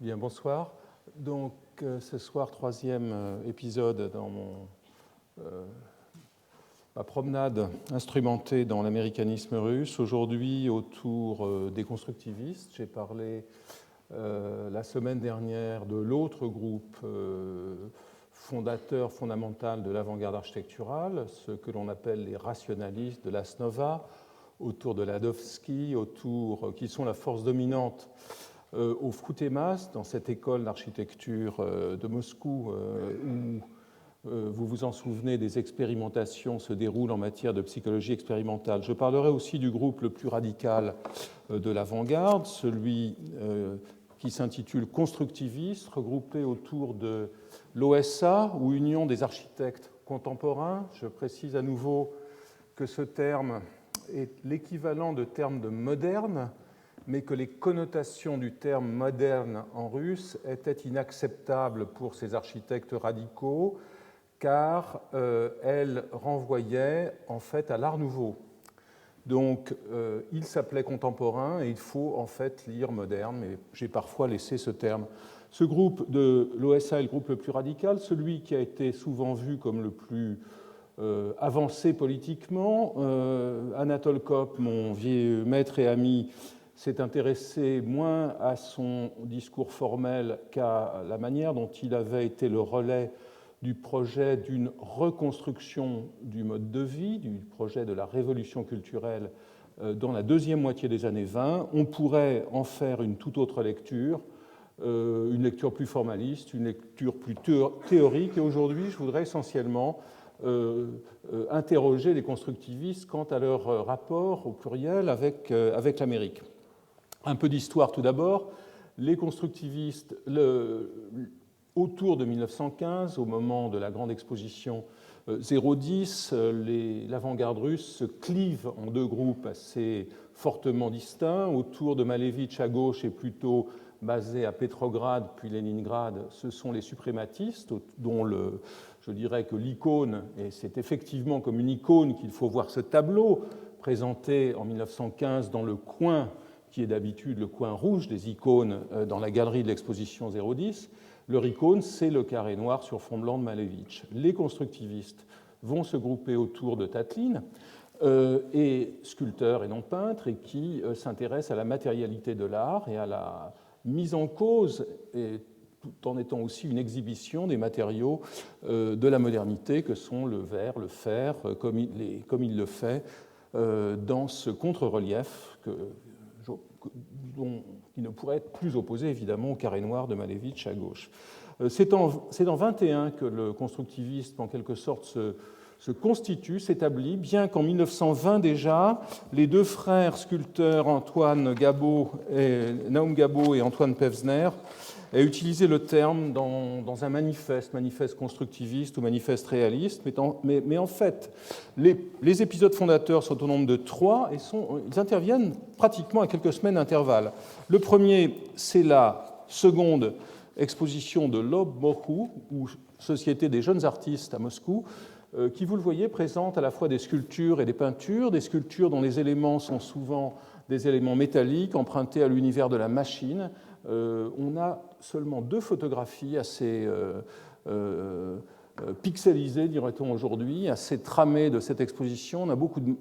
Bien, bonsoir. Donc, ce soir, troisième épisode dans ma promenade instrumentée dans l'américanisme russe. Aujourd'hui, autour des constructivistes. J'ai parlé la semaine dernière de l'autre groupe fondateur, fondamental de l'avant-garde architecturale, ce que l'on appelle les rationalistes de l'Asnova, autour de Ladovsky, qui sont la force dominante au Frutemas, dans cette école d'architecture de Moscou, où vous vous en souvenez, des expérimentations se déroulent en matière de psychologie expérimentale. Je parlerai aussi du groupe le plus radical de l'avant-garde, celui qui s'intitule Constructiviste, regroupé autour de l'OSA, ou Union des architectes contemporains. Je précise à nouveau que ce terme est l'équivalent de terme de moderne, mais que les connotations du terme moderne en russe étaient inacceptables pour ces architectes radicaux, car elles renvoyaient en fait à l'Art nouveau. Donc, il s'appelait contemporain et il faut en fait lire moderne, mais j'ai parfois laissé ce terme. Ce groupe de l'OSA est le groupe le plus radical, celui qui a été souvent vu comme le plus avancé politiquement. Anatole Kopp, mon vieux maître et ami, s'est intéressé moins à son discours formel qu'à la manière dont il avait été le relais du projet d'une reconstruction du mode de vie, du projet de la révolution culturelle dans la deuxième moitié des années 20. On pourrait en faire une toute autre lecture, une lecture plus formaliste, une lecture plus théorique. Et aujourd'hui, je voudrais essentiellement interroger les constructivistes quant à leur rapport au pluriel avec l'Amérique. Un peu d'histoire tout d'abord. Les constructivistes, autour de 1915, au moment de la grande exposition 010, l'avant-garde russe se clive en deux groupes assez fortement distincts. Autour de Malevitch à gauche et plutôt basé à Petrograd puis Leningrad, ce sont les suprématistes, dont je dirais que l'icône, et c'est effectivement comme une icône qu'il faut voir ce tableau, présenté en 1915 dans le coin qui est d'habitude le coin rouge des icônes dans la galerie de l'exposition 010. Leur icône, c'est le carré noir sur fond blanc de Malevitch. Les constructivistes vont se grouper autour de Tatlin, et sculpteur et non peintre, et qui s'intéressent à la matérialité de l'art et à la mise en cause, et tout en étant aussi une exhibition des matériaux de la modernité que sont le verre, le fer, comme il le fait dans ce contre-relief qui ne pourrait être plus opposé évidemment au carré noir de Malevitch à gauche. C'est en 1921 que le constructivisme en quelque sorte se constitue, s'établit, bien qu'en 1920 déjà, les deux frères sculpteurs Naum Gabo et Antoine Pevsner aient utilisé le terme dans un manifeste constructiviste ou manifeste réaliste, mais en fait, les épisodes fondateurs sont au nombre de 3 et ils interviennent pratiquement à quelques semaines d'intervalle. Le premier, c'est la seconde exposition de Lob Mohu, ou Société des jeunes artistes à Moscou, qui, vous le voyez, présente à la fois des sculptures et des peintures dont les éléments sont souvent des éléments métalliques empruntés à l'univers de la machine. On a seulement 2 photographies assez pixelisées, dirait-on aujourd'hui, assez tramées de cette exposition.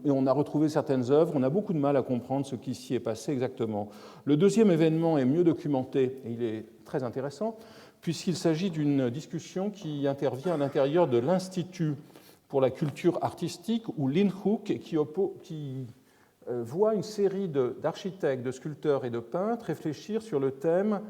On a retrouvé certaines œuvres, on a beaucoup de mal à comprendre ce qui s'y est passé exactement. Le deuxième événement est mieux documenté et il est très intéressant, puisqu'il s'agit d'une discussion qui intervient à l'intérieur de l'Institut pour la culture artistique, ou l'INHUC, et qui voit une série d'architectes, de sculpteurs et de peintres réfléchir sur le thème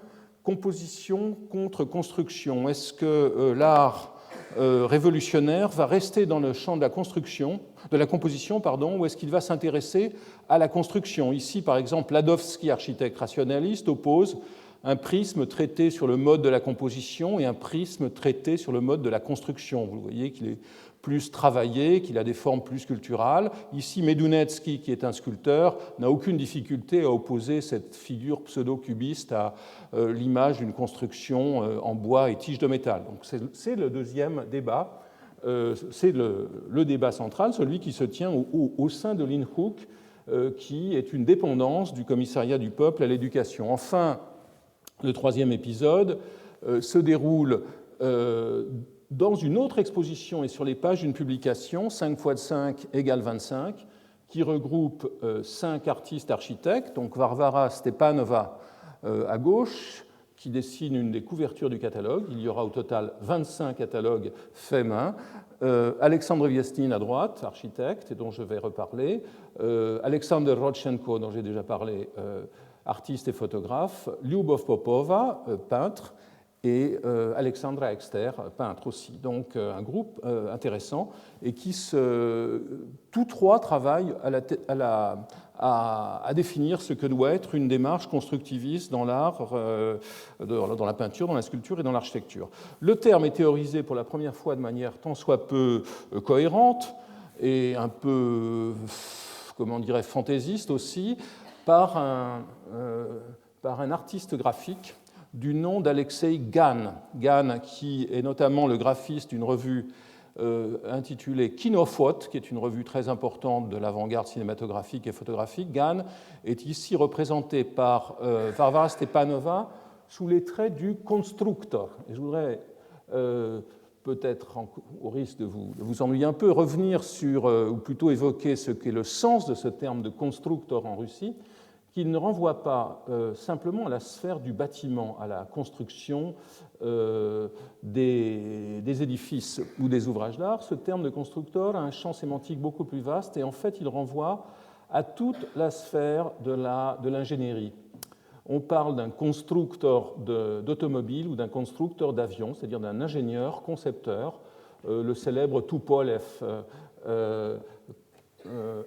composition contre construction. Est-ce que l'art révolutionnaire va rester dans le champ de la composition, ou est-ce qu'il va s'intéresser à la construction? Ici, par exemple, Ladovsky, architecte rationaliste, oppose un prisme traité sur le mode de la composition et un prisme traité sur le mode de la construction. Vous voyez qu'il est plus travaillé, qu'il a des formes plus sculpturales. Ici, Medunetsky, qui est un sculpteur, n'a aucune difficulté à opposer cette figure pseudo-cubiste à l'image d'une construction en bois et tiges de métal. Donc c'est le deuxième débat, c'est le débat central, celui qui se tient au sein de l'INHUC, qui est une dépendance du Commissariat du peuple à l'éducation. Enfin, Le troisième épisode se déroule dans une autre exposition et sur les pages d'une publication, 5 x 5 égale 25, qui regroupe 5 artistes architectes, donc Varvara Stepanova à gauche, qui dessine une des couvertures du catalogue. Il y aura au total 25 catalogues faits main. Alexandre Viesnin à droite, architecte, et dont je vais reparler. Alexander Rodchenko, dont j'ai déjà parlé, artiste et photographe. Lyubov Popova, peintre. Et Alexandra Exter, peintre aussi. Donc un groupe intéressant, et qui tous trois travaillent à définir ce que doit être une démarche constructiviste dans l'art, dans la peinture, dans la sculpture et dans l'architecture. Le terme est théorisé pour la première fois de manière tant soit peu cohérente et un peu, comment dirais, fantaisiste aussi, par un artiste graphique du nom d'Alexei Gan. Gan, qui est notamment le graphiste d'une revue intitulée Kinofot, qui est une revue très importante de l'avant-garde cinématographique et photographique. Gan est ici représenté par Varvara Stepanova sous les traits du constructeur. Et je voudrais, peut-être au risque de vous ennuyer un peu, revenir sur, ou plutôt évoquer ce qu'est le sens de ce terme de constructeur en Russie, qui ne renvoie pas simplement à la sphère du bâtiment, à la construction des édifices ou des ouvrages d'art. Ce terme de constructeur a un champ sémantique beaucoup plus vaste et en fait il renvoie à toute la sphère de l'ingénierie. On parle d'un constructeur d'automobile ou d'un constructeur d'avion, c'est-à-dire d'un ingénieur, concepteur. Le célèbre Tupolev,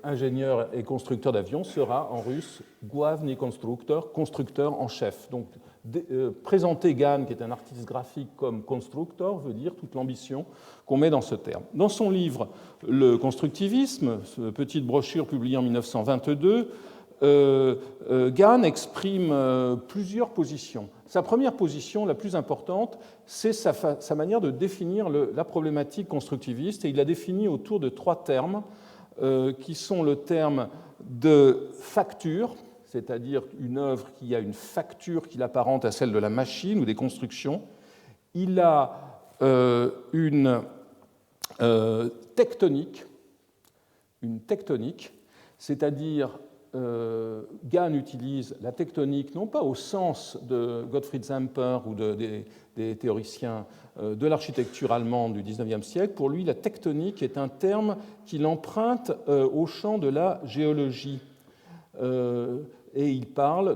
ingénieur et constructeur d'avions, sera en russe Glавный constructeur, constructeur en chef. Donc, présenter Gan, qui est un artiste graphique, comme constructeur veut dire toute l'ambition qu'on met dans ce terme. Dans son livre Le constructivisme, cette petite brochure publiée en 1922, Gan exprime plusieurs positions. Sa première position, la plus importante, c'est sa manière de définir la problématique constructiviste, et il la définit autour de 3 termes qui sont le terme de facture, c'est-à-dire une œuvre qui a une facture qui l'apparente à celle de la machine ou des constructions. Il a une tectonique, c'est-à-dire Gan utilise la tectonique non pas au sens de Gottfried Semper ou des théoriciens de l'architecture allemande du XIXe siècle. Pour lui, la tectonique est un terme qu'il emprunte au champ de la géologie. Et il parle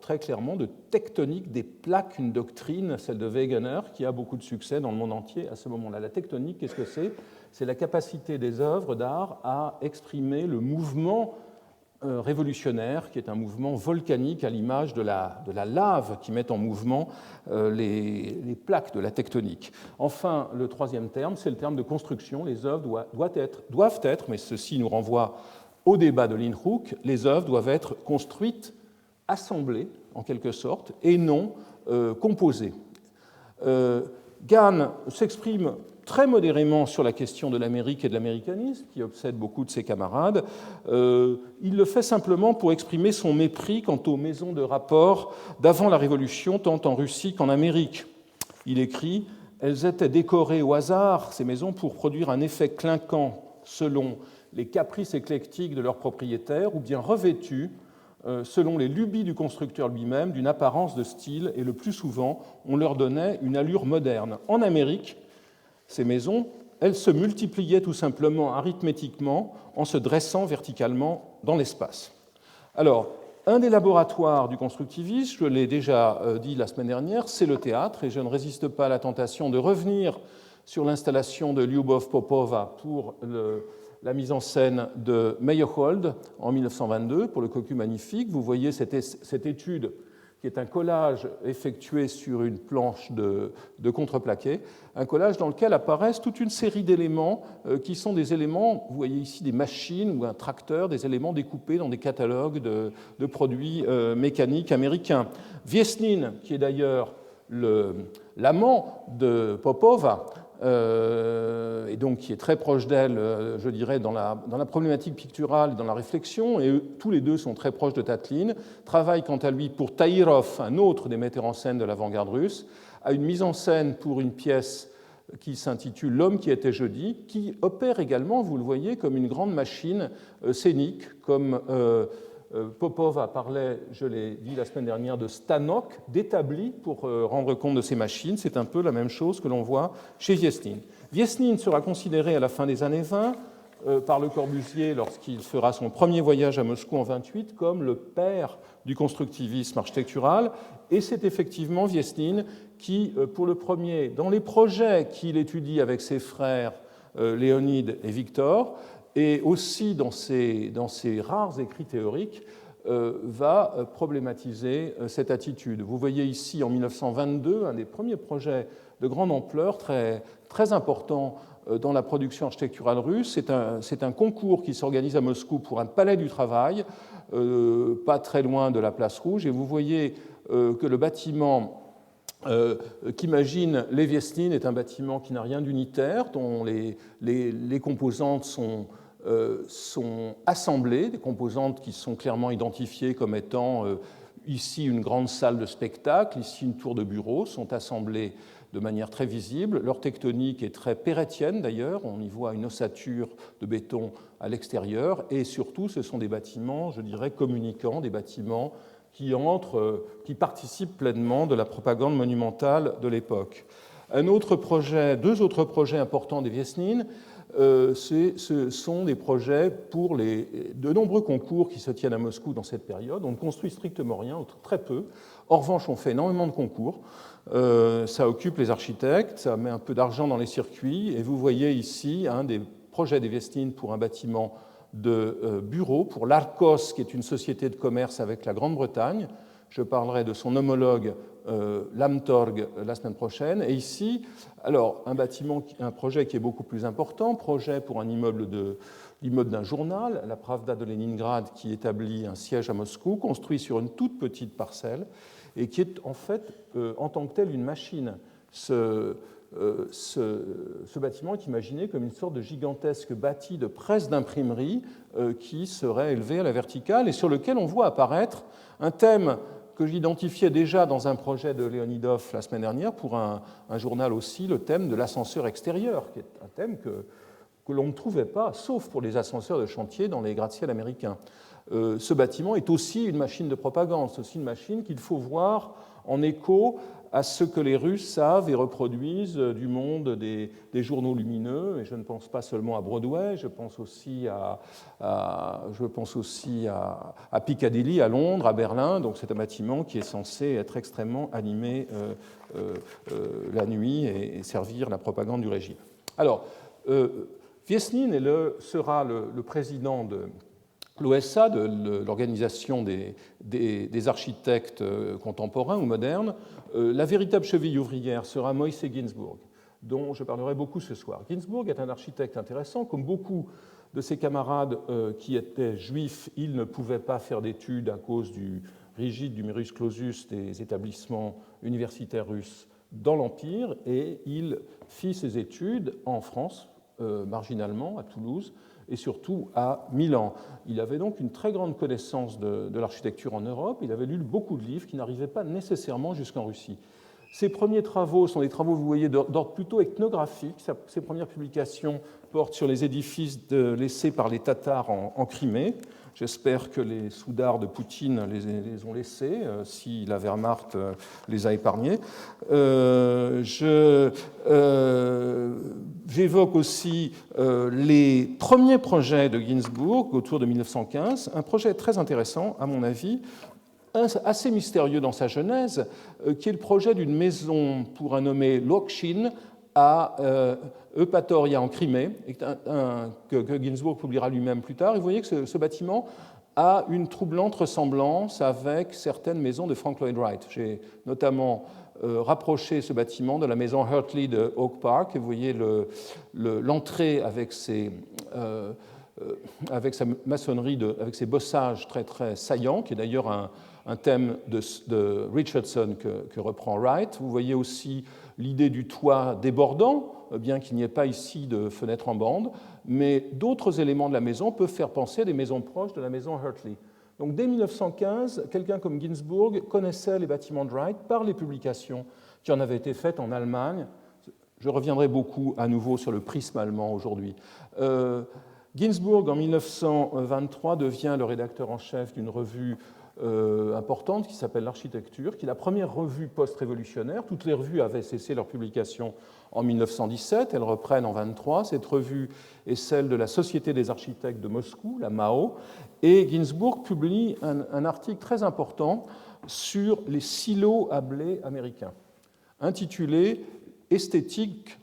très clairement de tectonique des plaques, une doctrine, celle de Wegener, qui a beaucoup de succès dans le monde entier à ce moment-là. La tectonique, qu'est-ce que c'est ? C'est la capacité des œuvres d'art à exprimer le mouvement révolutionnaire, qui est un mouvement volcanique à l'image de la lave qui met en mouvement les plaques de la tectonique. Enfin, le troisième terme, c'est le terme de construction. Les œuvres doivent être, mais ceci nous renvoie au débat de Linhook, les œuvres doivent être construites, assemblées en quelque sorte, et non composées. Gan s'exprime très modérément sur la question de l'Amérique et de l'américanisme, qui obsède beaucoup de ses camarades. Il le fait simplement pour exprimer son mépris quant aux maisons de rapport d'avant la Révolution, tant en Russie qu'en Amérique. Il écrit « Elles étaient décorées au hasard, ces maisons, pour produire un effet clinquant selon les caprices éclectiques de leurs propriétaires, ou bien revêtues, selon les lubies du constructeur lui-même, d'une apparence de style, et le plus souvent, on leur donnait une allure moderne. En Amérique, ces maisons, elles se multipliaient tout simplement arithmétiquement en se dressant verticalement dans l'espace. » Alors, un des laboratoires du constructivisme, je l'ai déjà dit la semaine dernière, c'est le théâtre, et je ne résiste pas à la tentation de revenir sur l'installation de Lyubov Popova pour la mise en scène de Meyerhold en 1922 pour le Cocu Magnifique. Vous voyez cette étude qui est un collage effectué sur une planche de contreplaqué, un collage dans lequel apparaissent toute une série d'éléments qui sont des éléments, vous voyez ici des machines ou un tracteur, des éléments découpés dans des catalogues de produits mécaniques américains. Viesnin, qui est d'ailleurs l'amant de Popova, et donc qui est très proche d'elle, je dirais, dans la problématique picturale, dans la réflexion, et tous les deux sont très proches de Tatlin, travaille quant à lui pour Taïrov, un autre des metteurs en scène de l'avant-garde russe, à une mise en scène pour une pièce qui s'intitule L'homme qui était jeudi, qui opère également, vous le voyez, comme une grande machine scénique, comme Popov a parlé, je l'ai dit la semaine dernière, de Stanok, d'établi pour rendre compte de ces machines. C'est un peu la même chose que l'on voit chez Viesnin. Viesnin sera considéré à la fin des années 20 par Le Corbusier, lorsqu'il fera son premier voyage à Moscou en 1928, comme le père du constructivisme architectural. Et c'est effectivement Viesnin qui, pour le premier, dans les projets qu'il étudie avec ses frères Léonide et Victor, et aussi dans ses rares écrits théoriques, va problématiser cette attitude. Vous voyez ici, en 1922, un des premiers projets de grande ampleur, très, très important dans la production architecturale russe. C'est un concours qui s'organise à Moscou pour un palais du travail, pas très loin de la place Rouge, et vous voyez que le bâtiment qu'imagine Lev Yasnin est un bâtiment qui n'a rien d'unitaire, dont les composantes sont assemblées, des composantes qui sont clairement identifiées comme étant ici une grande salle de spectacle, ici une tour de bureau, sont assemblées de manière très visible. Leur tectonique est très pérétienne d'ailleurs, on y voit une ossature de béton à l'extérieur, et surtout ce sont des bâtiments, je dirais, communicants, des bâtiments qui participent pleinement de la propagande monumentale de l'époque. Deux autres projets importants des Viesnin, ce sont des projets pour de nombreux concours qui se tiennent à Moscou dans cette période. On ne construit strictement rien, très peu. En revanche, on fait énormément de concours. Ça occupe les architectes, ça met un peu d'argent dans les circuits. Et vous voyez ici un des projets des Viesnin pour un bâtiment de bureau, pour l'Arcos, qui est une société de commerce avec la Grande-Bretagne. Je parlerai de son homologue Lamtorg la semaine prochaine. Et ici, alors, un projet qui est beaucoup plus important, projet pour l'immeuble d'un journal, la Pravda de Leningrad, qui établit un siège à Moscou, construit sur une toute petite parcelle, et qui est en fait, en tant que tel, une machine. Ce bâtiment est imaginé comme une sorte de gigantesque bâti de presse d'imprimerie qui serait élevé à la verticale et sur lequel on voit apparaître un thème que j'identifiais déjà dans un projet de Leonidov la semaine dernière pour un journal aussi, le thème de l'ascenseur extérieur, qui est un thème que l'on ne trouvait pas, sauf pour les ascenseurs de chantier dans les gratte-ciel américains. Ce bâtiment est aussi une machine de propagande, c'est aussi une machine qu'il faut voir en écho à ce que les Russes savent et reproduisent du monde des journaux lumineux. Et je ne pense pas seulement à Broadway, je pense aussi à Piccadilly, à Londres, à Berlin. Donc c'est un bâtiment qui est censé être extrêmement animé la nuit et servir la propagande du régime. Alors, Viesnin sera le président de l'OSA, de l'Organisation des architectes contemporains ou modernes. La véritable cheville ouvrière sera Moïse Ginsburg, dont je parlerai beaucoup ce soir. Ginsburg est un architecte intéressant. Comme beaucoup de ses camarades qui étaient juifs, il ne pouvait pas faire d'études à cause du rigide numerus clausus des établissements universitaires russes dans l'Empire, et il fit ses études en France, marginalement, à Toulouse, et surtout à Milan. Il avait donc une très grande connaissance de l'architecture en Europe. Il avait lu beaucoup de livres qui n'arrivaient pas nécessairement jusqu'en Russie. Ses premiers travaux sont des travaux, vous voyez, d'ordre plutôt ethnographique. Ses premières publications portent sur les édifices laissés par les Tatars en Crimée. J'espère que les soudards de Poutine les ont laissés, si la Wehrmacht les a épargnés. J'évoque aussi les premiers projets de Ginsburg autour de 1915, un projet très intéressant, à mon avis, assez mystérieux dans sa genèse, qui est le projet d'une maison pour un nommé Lokshin à Eupatoria en Crimée, que Ginsburg publiera lui-même plus tard. Et vous voyez que ce bâtiment a une troublante ressemblance avec certaines maisons de Frank Lloyd Wright. J'ai notamment rapproché ce bâtiment de la maison Hertley de Oak Park. Et vous voyez l'entrée avec sa maçonnerie, avec ses bossages très, très saillants, qui est d'ailleurs un thème de Richardson que reprend Wright. Vous voyez aussi l'idée du toit débordant, bien qu'il n'y ait pas ici de fenêtre en bande, mais d'autres éléments de la maison peuvent faire penser à des maisons proches de la maison Hertley. Donc dès 1915, quelqu'un comme Ginsburg connaissait les bâtiments de Wright par les publications qui en avaient été faites en Allemagne. Je reviendrai beaucoup à nouveau sur le prisme allemand aujourd'hui. Ginsburg, en 1923, devient le rédacteur en chef d'une revue importante qui s'appelle l'Architecture, qui est la première revue post-révolutionnaire. Toutes les revues avaient cessé leur publication en 1917, elles reprennent en 1923. Cette revue est celle de la Société des architectes de Moscou, la MAO, et Ginsburg publie un article très important sur les silos à blé américains, intitulé « Esthétique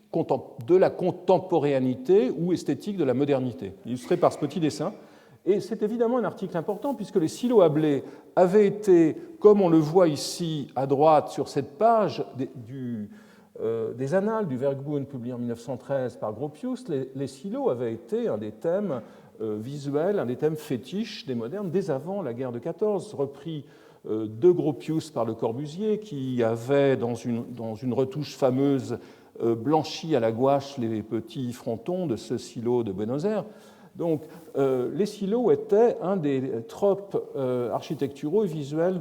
de la contemporanéité ou esthétique de la modernité », illustré par ce petit dessin. Et c'est évidemment un article important puisque les silos à blé avaient été, comme on le voit ici à droite sur cette page des Annales du Werkbund publié en 1913 par Gropius, les silos avaient été un des thèmes visuels, un des thèmes fétiches des modernes dès avant la guerre de 14, repris de Gropius par Le Corbusier qui avait dans une retouche fameuse blanchi à la gouache les petits frontons de ce silo de Buenos Aires. Donc, les silos étaient un des tropes architecturaux et visuels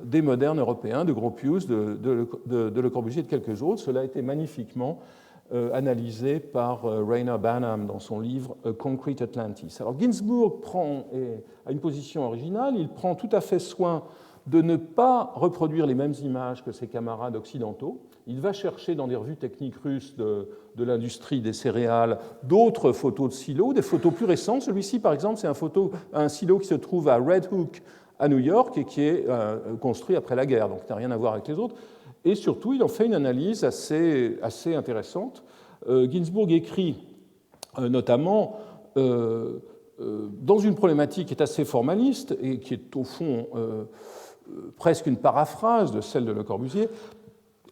des modernes européens, de Gropius, de Le Corbusier et de quelques autres. Cela a été magnifiquement analysé par Rainer Banham dans son livre Concrete Atlantis. Alors, Ginsburg a une position originale. Il prend tout à fait soin de ne pas reproduire les mêmes images que ses camarades occidentaux. Il va chercher dans des revues techniques russes de l'industrie des céréales d'autres photos de silos, des photos plus récentes. Celui-ci, par exemple, c'est un silo qui se trouve à Red Hook, à New York, et qui est construit après la guerre, donc n'a rien à voir avec les autres. Et surtout, il en fait une analyse assez intéressante. Ginsburg écrit notamment dans une problématique qui est assez formaliste et qui est au fond presque une paraphrase de celle de Le Corbusier,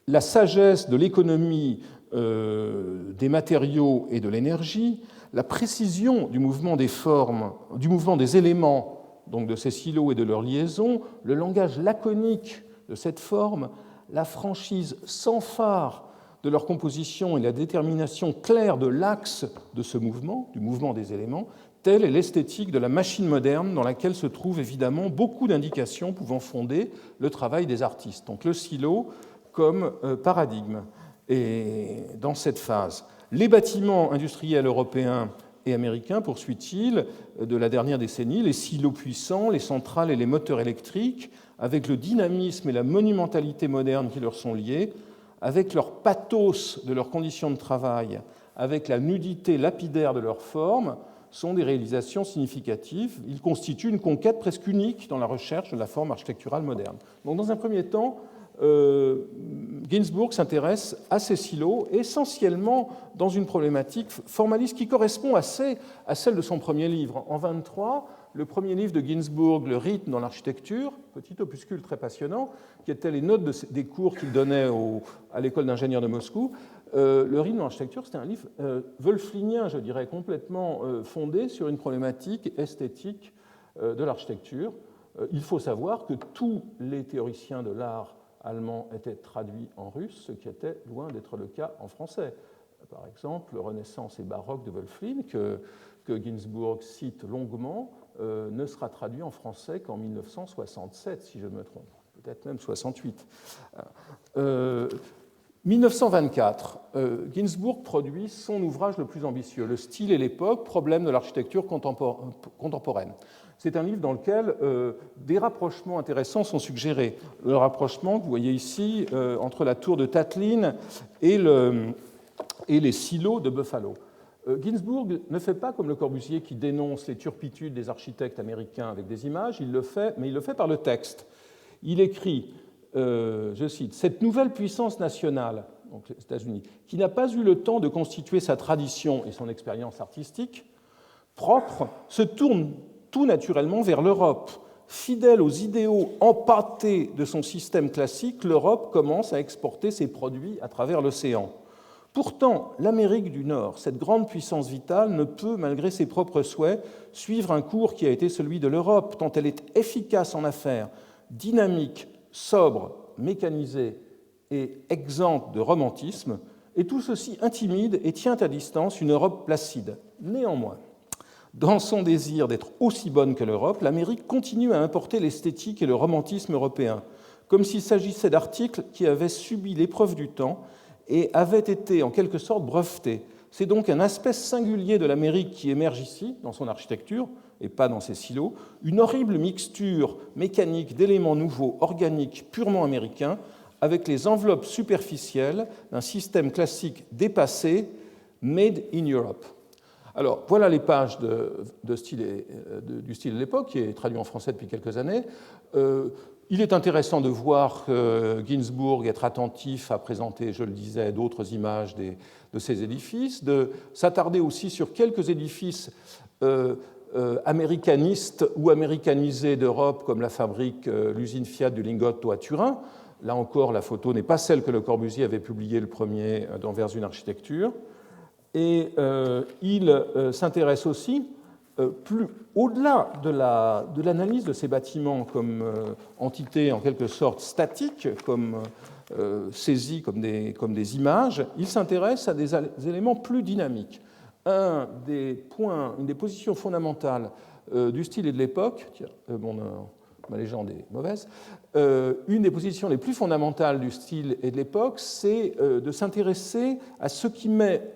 la sagesse de l'économie des matériaux et de l'énergie, la précision du mouvement des formes, du mouvement des éléments, donc de ces silos et de leurs liaisons, le langage laconique de cette forme, la franchise sans phare de leur composition et la détermination claire de l'axe de ce mouvement, du mouvement des éléments, telle est l'esthétique de la machine moderne dans laquelle se trouvent évidemment beaucoup d'indications pouvant fonder le travail des artistes. Donc le silo comme paradigme. Et dans cette phase, les bâtiments industriels européens et américains, poursuit-il, de la dernière décennie, les silos puissants, les centrales et les moteurs électriques, avec le dynamisme et la monumentalité moderne qui leur sont liés, avec leur pathos de leurs conditions de travail, avec la nudité lapidaire de leurs formes, sont des réalisations significatives. Ils constituent une conquête presque unique dans la recherche de la forme architecturale moderne. Donc, dans un premier temps, Ginsburg s'intéresse à ces silos, essentiellement dans une problématique formaliste qui correspond assez à celle de son premier livre. En 1923, le premier livre de Ginsburg, Le rythme dans l'architecture, petit opuscule très passionnant, qui était les notes des cours qu'il donnait à l'école d'ingénieurs de Moscou. Le rythme dans l'architecture, c'était un livre wolflinien, je dirais, complètement fondé sur une problématique esthétique de l'architecture. Il faut savoir que tous les théoriciens de l'art allemands étaient traduits en russe, ce qui était loin d'être le cas en français. Par exemple, Renaissance et baroque de Wölfflin, que Ginsburg cite longuement, ne sera traduit en français qu'en 1967, si je me trompe, peut-être même 68. 1924, Ginsburg produit son ouvrage le plus ambitieux, Le style et l'époque, problème de l'architecture contemporaine. C'est un livre dans lequel des rapprochements intéressants sont suggérés. Le rapprochement que vous voyez ici entre la tour de Tatlin et les silos de Buffalo. Ginsburg ne fait pas comme Le Corbusier qui dénonce les turpitudes des architectes américains avec des images, mais il le fait par le texte. Il écrit, je cite, « Cette nouvelle puissance nationale, donc les États-Unis, qui n'a pas eu le temps de constituer sa tradition et son expérience artistique propre, se tourne tout naturellement vers l'Europe. Fidèle aux idéaux empâtés de son système classique, l'Europe commence à exporter ses produits à travers l'océan. Pourtant, l'Amérique du Nord, cette grande puissance vitale, ne peut, malgré ses propres souhaits, suivre un cours qui a été celui de l'Europe, tant elle est efficace en affaires, dynamique, sobre, mécanisée et exempte de romantisme, et tout ceci intimide et tient à distance une Europe placide. Néanmoins, dans son désir d'être aussi bonne que l'Europe, l'Amérique continue à importer l'esthétique et le romantisme européen, comme s'il s'agissait d'articles qui avaient subi l'épreuve du temps et avaient été en quelque sorte brevetés. C'est donc un aspect singulier de l'Amérique qui émerge ici, dans son architecture, et pas dans ses silos, une horrible mixture mécanique d'éléments nouveaux, organiques, purement américains, avec les enveloppes superficielles d'un système classique dépassé, made in Europe. Alors, voilà les pages du style de l'époque, qui est traduit en français depuis quelques années. Il est intéressant de voir Ginsburg être attentif à présenter, je le disais, d'autres images de ces édifices, de s'attarder aussi sur quelques édifices américanistes ou américanisés d'Europe, comme la fabrique, l'usine Fiat du Lingotto à Turin. Là encore, la photo n'est pas celle que Le Corbusier avait publiée le premier dans Vers une architecture. Et il s'intéresse aussi, plus au-delà de l'analyse de ces bâtiments comme entités en quelque sorte statiques, comme saisies comme des images, il s'intéresse à des éléments plus dynamiques. Une des positions fondamentales du style et de l'époque, ma légende est mauvaise, une des positions les plus fondamentales du style et de l'époque, c'est de s'intéresser à ce qui met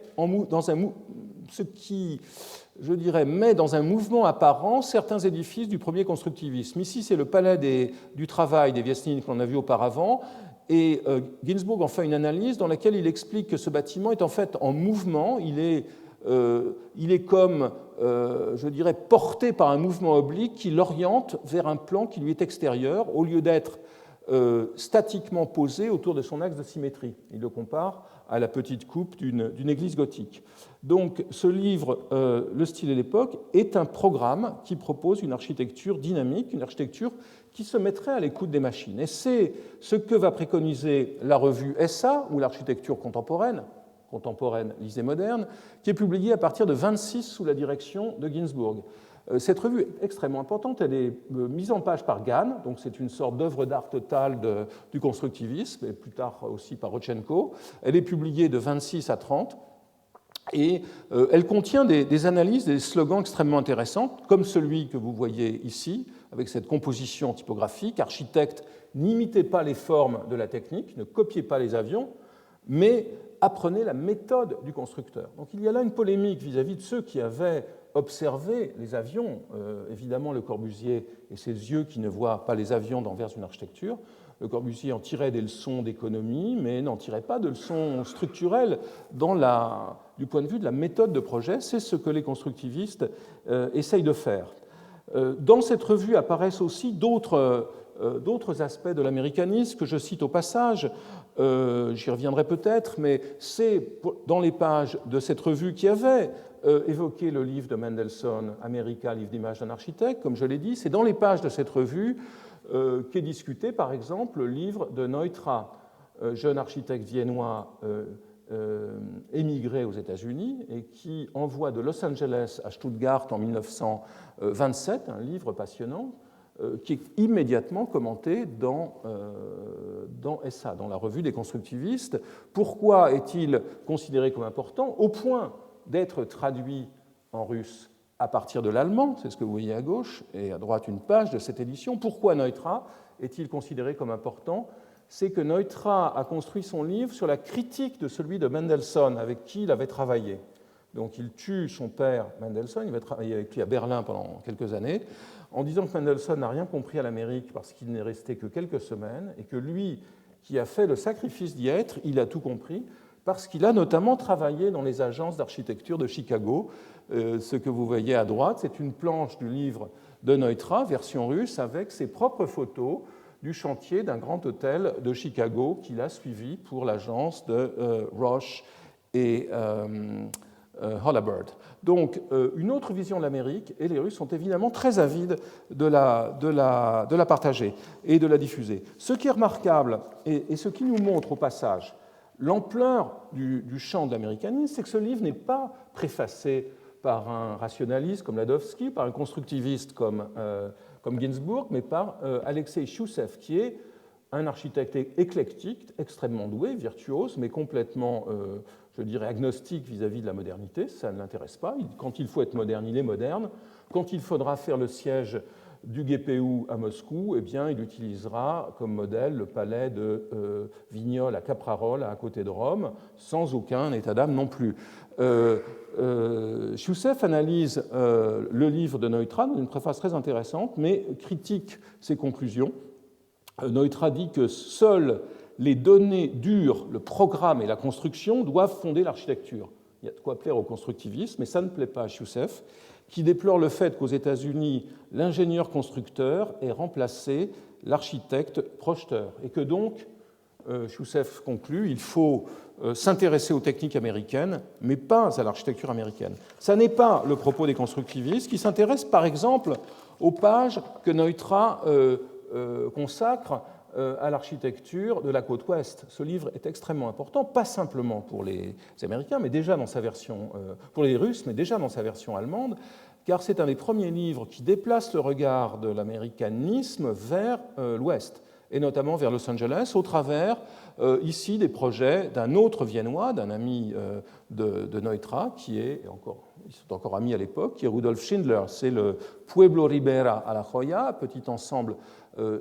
met dans un mouvement apparent certains édifices du premier constructivisme. Ici, c'est le palais du travail des Viesnines qu'on a vu auparavant, et Ginsburg en fait une analyse dans laquelle il explique que ce bâtiment est en fait en mouvement, il est comme, porté par un mouvement oblique qui l'oriente vers un plan qui lui est extérieur, au lieu d'être statiquement posé autour de son axe de symétrie. Il le compare à la petite coupe d'une église gothique. Donc ce livre, Le style et l'époque, est un programme qui propose une architecture dynamique, une architecture qui se mettrait à l'écoute des machines. Et c'est ce que va préconiser la revue SA, ou l'architecture contemporaine, lisez moderne, qui est publiée à partir de 1926 sous la direction de Ginsburg. Cette revue est extrêmement importante, elle est mise en page par Gahn, donc c'est une sorte d'œuvre d'art totale du constructivisme, et plus tard aussi par Rodchenko. Elle est publiée de 26 à 30, et elle contient des analyses, des slogans extrêmement intéressants, comme celui que vous voyez ici, avec cette composition typographique. Architecte, n'imitez pas les formes de la technique, ne copiez pas les avions, mais apprenez la méthode du constructeur. Donc il y a là une polémique vis-à-vis de ceux qui avaient observé les avions. Évidemment, Le Corbusier et ses yeux qui ne voient pas les avions dans Vers une architecture. Le Corbusier en tirait des leçons d'économie, mais n'en tirait pas de leçons structurelles du point de vue de la méthode de projet. C'est ce que les constructivistes essayent de faire. Dans cette revue apparaissent aussi d'autres aspects de l'américanisme que je cite au passage. J'y reviendrai peut-être, mais c'est dans les pages de cette revue qui avait évoqué le livre de Mendelssohn, America, livre d'images d'un architecte, comme je l'ai dit, c'est dans les pages de cette revue qu'est discuté, par exemple, le livre de Neutra, jeune architecte viennois émigré aux États-Unis et qui envoie de Los Angeles à Stuttgart en 1927 un livre passionnant qui est immédiatement commenté dans SA, dans la revue des constructivistes. Pourquoi est-il considéré comme important, au point d'être traduit en russe à partir de l'allemand? C'est ce que vous voyez à gauche, et à droite une page de cette édition. Pourquoi Neutra est-il considéré comme important? C'est que Neutra a construit son livre sur la critique de celui de Mendelssohn, avec qui il avait travaillé. Donc il tue son père Mendelssohn, il va travailler avec lui à Berlin pendant quelques années, en disant que Mendelssohn n'a rien compris à l'Amérique parce qu'il n'est resté que quelques semaines, et que lui, qui a fait le sacrifice d'y être, il a tout compris, parce qu'il a notamment travaillé dans les agences d'architecture de Chicago. Ce que vous voyez à droite, c'est une planche du livre de Neutra, version russe, avec ses propres photos du chantier d'un grand hôtel de Chicago qu'il a suivi pour l'agence de Roche et Hollabird. Donc, une autre vision de l'Amérique, et les Russes sont évidemment très avides de la partager et de la diffuser. Ce qui est remarquable, et ce qui nous montre au passage l'ampleur du champ de l'américanisme, c'est que ce livre n'est pas préfacé par un rationaliste comme Ladovsky, par un constructiviste comme Ginsburg, mais par Alexei Choussev, qui est un architecte éclectique, extrêmement doué, virtuose, mais complètement, je dirais, agnostique vis-à-vis de la modernité. Ça ne l'intéresse pas. Quand il faut être moderne, il est moderne. Quand il faudra faire le siège du GPU à Moscou, eh bien, il utilisera comme modèle le palais de Vignole à Caprarola, à côté de Rome, sans aucun état d'âme non plus. Chousseff analyse le livre de Neutra dans une préface très intéressante, mais critique ses conclusions. Neutra dit que seules les données dures, le programme et la construction doivent fonder l'architecture. Il y a de quoi plaire au constructivisme, mais ça ne plaît pas à Chousseff, qui déplore le fait qu'aux États-Unis, l'ingénieur constructeur ait remplacé l'architecte projeteur, et que donc, Chousseff conclut, il faut s'intéresser aux techniques américaines, mais pas à l'architecture américaine. Ça n'est pas le propos des constructivistes, qui s'intéressent par exemple aux pages que Neutra consacre à l'architecture de la côte ouest. Ce livre est extrêmement important, pas simplement pour les Américains, mais déjà dans sa version, pour les Russes, mais déjà dans sa version allemande, car c'est un des premiers livres qui déplace le regard de l'américanisme vers l'ouest, et notamment vers Los Angeles, au travers ici des projets d'un autre Viennois, d'un ami de Neutra, qui est ils sont encore amis à l'époque, qui est Rudolf Schindler. C'est le Pueblo Ribera à la Joya, petit ensemble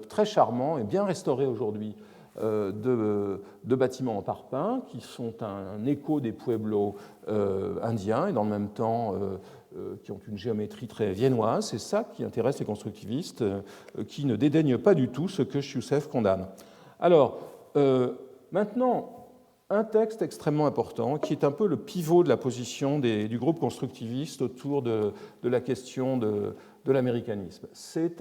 très charmant et bien restauré aujourd'hui de bâtiments en parpaing qui sont un écho des pueblos indiens et dans le même temps qui ont une géométrie très viennoise. C'est ça qui intéresse les constructivistes qui ne dédaignent pas du tout ce que Chousseff condamne. Alors, maintenant, un texte extrêmement important qui est un peu le pivot de la position du groupe constructiviste autour de la question de l'américanisme. C'est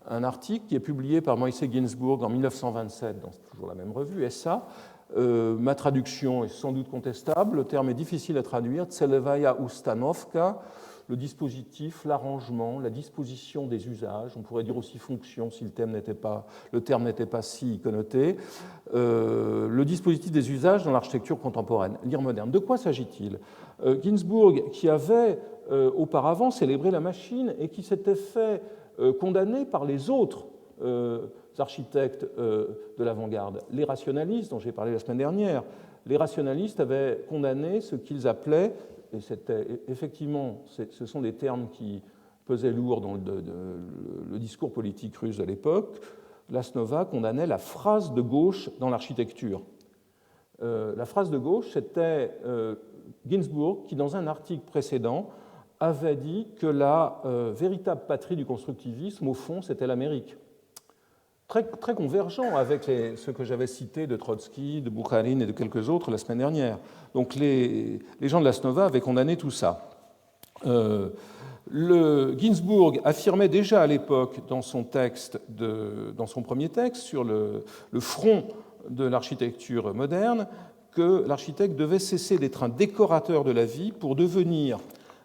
un article qui est publié par Moïse Ginsburg en 1927 dans toujours la même revue, SA. Ma traduction est sans doute contestable, le terme est difficile à traduire, Tselevaya Ustanovka, le dispositif, l'arrangement, la disposition des usages, on pourrait dire aussi fonction si le terme n'était pas si connoté, le dispositif des usages dans l'architecture contemporaine, l'ire moderne. De quoi s'agit-il ? Ginsburg, qui avait auparavant célébré la machine et qui s'était fait condamné par les autres architectes de l'avant-garde, les rationalistes dont j'ai parlé la semaine dernière. Les rationalistes avaient condamné ce qu'ils appelaient, et c'était effectivement, ce sont des termes qui pesaient lourd dans le discours politique russe de l'époque, Lasnova condamnait la phrase de gauche dans l'architecture. La phrase de gauche, c'était Ginsburg qui, dans un article précédent, avait dit que la véritable patrie du constructivisme, au fond, c'était l'Amérique. Très, très convergent avec ce que j'avais cité de Trotsky, de Boukharine et de quelques autres la semaine dernière. Donc les gens de Lasnova avaient condamné tout ça. Ginsburg affirmait déjà à l'époque dans son premier texte sur le front de l'architecture moderne que l'architecte devait cesser d'être un décorateur de la vie pour devenir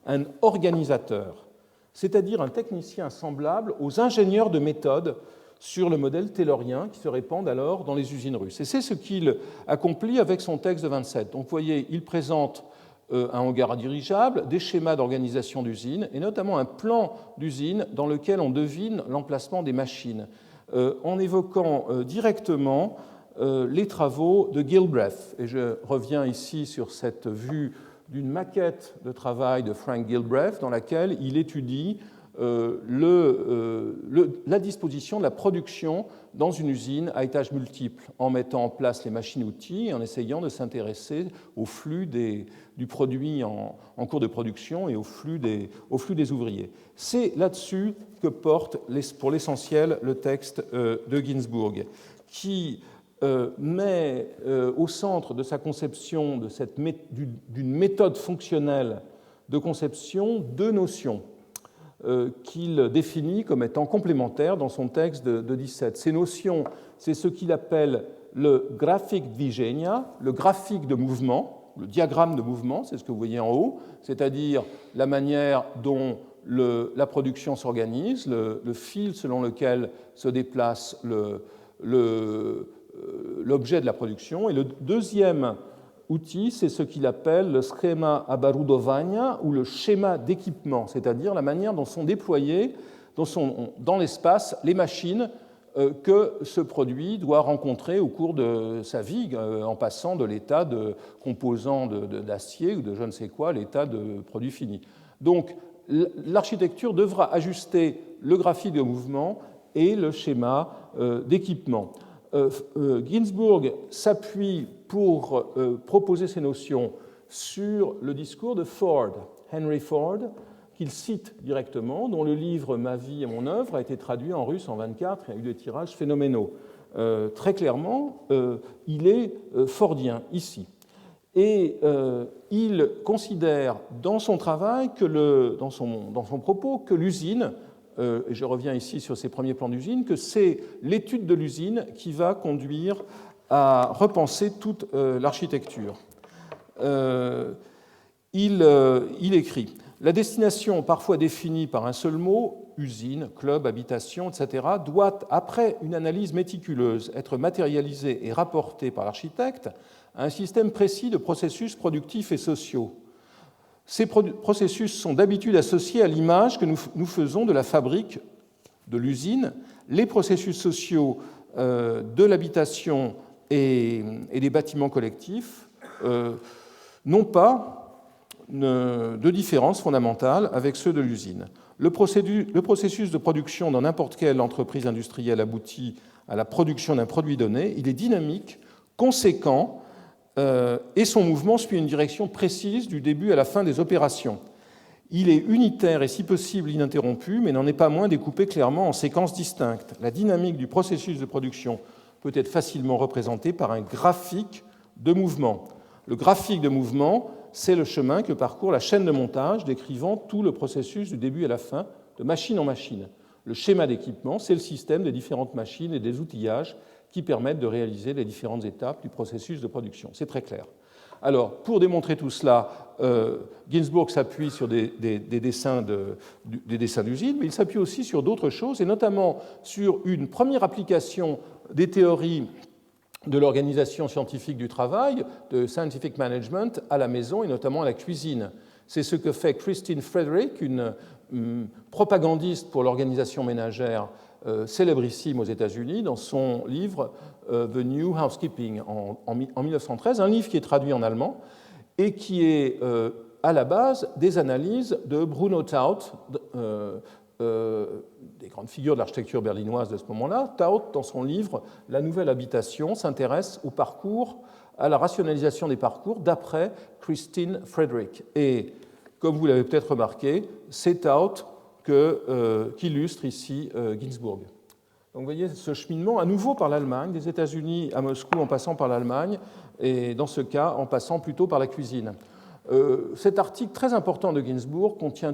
un organisateur, c'est-à-dire un technicien semblable aux ingénieurs de méthode sur le modèle taylorien qui se répandent alors dans les usines russes. Et c'est ce qu'il accomplit avec son texte de 27. Donc vous voyez, il présente un hangar dirigeable, des schémas d'organisation d'usine, et notamment un plan d'usine dans lequel on devine l'emplacement des machines, en évoquant directement les travaux de Gilbreth. Et je reviens ici sur cette vue d'une maquette de travail de Frank Gilbreth dans laquelle il étudie la disposition de la production dans une usine à étages multiples, en mettant en place les machines-outils et en essayant de s'intéresser au flux du produit en cours de production et au flux des ouvriers. C'est là-dessus que porte, pour l'essentiel, le texte de Ginsburg, qui met au centre de sa conception d'une méthode fonctionnelle de conception deux notions qu'il définit comme étant complémentaires dans son texte de 17. Ces notions, c'est ce qu'il appelle le graphic движения, le graphique de mouvement, le diagramme de mouvement, c'est ce que vous voyez en haut, c'est-à-dire la manière dont la production s'organise, le fil selon lequel se déplace l'objet de la production. Et le deuxième outil, c'est ce qu'il appelle le schéma оборудования ou le schéma d'équipement, c'est-à-dire la manière dont sont déployées dans l'espace les machines que ce produit doit rencontrer au cours de sa vie, en passant de l'état de composant d'acier ou de je ne sais quoi à l'état de produit fini. Donc, l'architecture devra ajuster le graphique de mouvement et le schéma d'équipement. Ginzburg s'appuie pour proposer ces notions sur le discours de Ford, Henry Ford, qu'il cite directement, dont le livre Ma vie et mon œuvre a été traduit en russe en 1924 et a eu des tirages phénoménaux. Très clairement, il est fordien ici. Et il considère dans son travail, dans son propos, que l'usine, et je reviens ici sur ses premiers plans d'usine, que c'est l'étude de l'usine qui va conduire à repenser toute l'architecture. Il écrit « La destination, parfois définie par un seul mot, usine, club, habitation, etc., doit, après une analyse méticuleuse, être matérialisée et rapportée par l'architecte à un système précis de processus productifs et sociaux. Ces processus sont d'habitude associés à l'image que nous faisons de la fabrique, de l'usine, les processus sociaux de l'habitation et des bâtiments collectifs n'ont pas de différence fondamentale avec ceux de l'usine. Le processus de production dans n'importe quelle entreprise industrielle aboutit à la production d'un produit donné. Il est dynamique, conséquent, et son mouvement suit une direction précise du début à la fin des opérations. Il est unitaire et si possible ininterrompu, mais n'en est pas moins découpé clairement en séquences distinctes. La dynamique du processus de production peut être facilement représentée par un graphique de mouvement. Le graphique de mouvement, c'est le chemin que parcourt la chaîne de montage décrivant tout le processus du début à la fin, de machine en machine. Le schéma d'équipement, c'est le système des différentes machines et des outillages qui permettent de réaliser les différentes étapes du processus de production. C'est très clair. Alors, pour démontrer tout cela, Ginzburg s'appuie sur des dessins d'usine, mais il s'appuie aussi sur d'autres choses, et notamment sur une première application des théories de l'organisation scientifique du travail, de scientific management, à la maison et notamment à la cuisine. C'est ce que fait Christine Frederick, une propagandiste pour l'organisation ménagère célébrissime aux États-Unis, dans son livre The New Housekeeping en 1913, un livre qui est traduit en allemand et qui est à la base des analyses de Bruno Taut, des grandes figures de l'architecture berlinoise de ce moment-là. Taut, dans son livre La nouvelle habitation, s'intéresse au parcours, à la rationalisation des parcours d'après Christine Frederick. Et comme vous l'avez peut-être remarqué, c'est Taut qu'illustre ici Ginzburg. Donc vous voyez ce cheminement à nouveau par l'Allemagne, des États-Unis à Moscou en passant par l'Allemagne, et dans ce cas en passant plutôt par la cuisine. Cet article très important de Ginzburg contient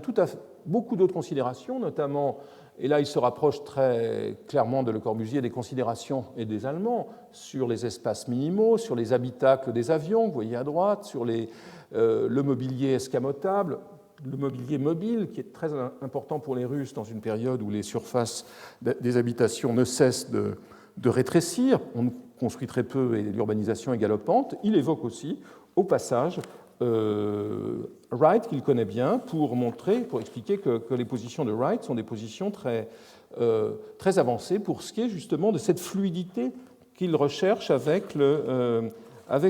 beaucoup d'autres considérations, notamment, et là il se rapproche très clairement de Le Corbusier, des considérations et des Allemands sur les espaces minimaux, sur les habitacles des avions, vous voyez à droite, sur le mobilier escamotable, le mobilier mobile, qui est très important pour les Russes dans une période où les surfaces des habitations ne cessent de rétrécir. On construit très peu et l'urbanisation est galopante. Il évoque aussi, au passage, Wright, qu'il connaît bien, pour expliquer que les positions de Wright sont des positions très avancées pour ce qui est justement de cette fluidité qu'il recherche avec le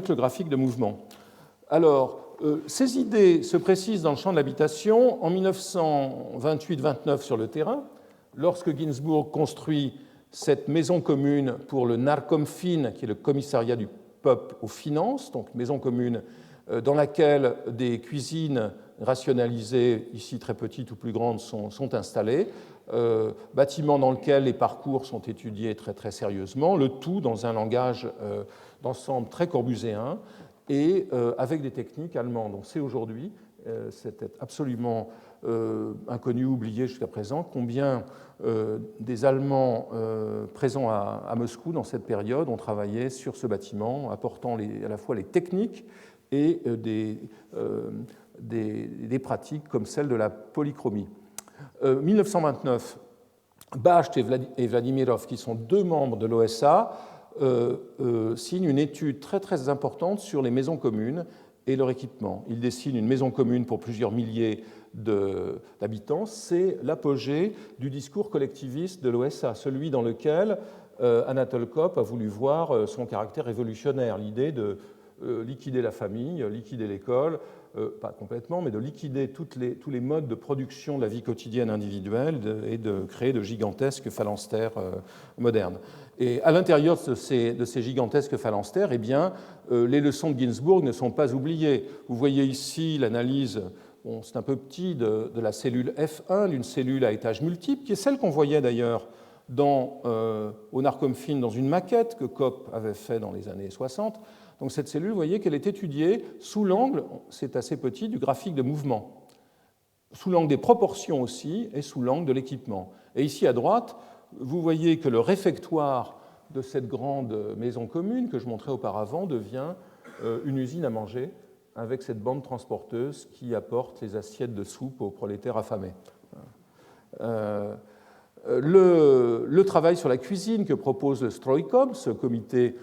graphique de mouvement. Alors, ces idées se précisent dans le champ de l'habitation en 1928-29 sur le terrain, lorsque Ginzburg construit cette maison commune pour le Narkomfin, qui est le commissariat du peuple aux finances, donc maison commune dans laquelle des cuisines rationalisées, ici très petites ou plus grandes, sont installées, bâtiment dans lequel les parcours sont étudiés très, très sérieusement, le tout dans un langage d'ensemble très corbuséen, et avec des techniques allemandes. On sait aujourd'hui, c'était absolument inconnu, oublié jusqu'à présent, combien des Allemands présents à Moscou dans cette période ont travaillé sur ce bâtiment, apportant à la fois les techniques et des pratiques comme celle de la polychromie. 1929, Bacht et Vladimirov, qui sont deux membres de l'OSA, signent une étude très, très importante sur les maisons communes et leur équipement. Il dessine une maison commune pour plusieurs milliers d'habitants. C'est l'apogée du discours collectiviste de l'OSA, celui dans lequel Anatole Kopp a voulu voir son caractère révolutionnaire, l'idée de liquider la famille, liquider l'école, pas complètement, mais de liquider tous les modes de production de la vie quotidienne individuelle et de créer de gigantesques phalanstères modernes. Et à l'intérieur de ces gigantesques phalanstères, eh bien, les leçons de Ginzburg ne sont pas oubliées. Vous voyez ici l'analyse, bon, c'est un peu petit, de la cellule F1, d'une cellule à étages multiples, qui est celle qu'on voyait d'ailleurs au Narcomfin dans une maquette que Kopp avait fait dans les années 60. Donc cette cellule, vous voyez qu'elle est étudiée sous l'angle, c'est assez petit, du graphique de mouvement, sous l'angle des proportions aussi et sous l'angle de l'équipement. Et ici à droite, vous voyez que le réfectoire de cette grande maison commune que je montrais auparavant devient une usine à manger avec cette bande transporteuse qui apporte les assiettes de soupe aux prolétaires affamés. Le travail sur la cuisine que propose le Stroïkom, ce comité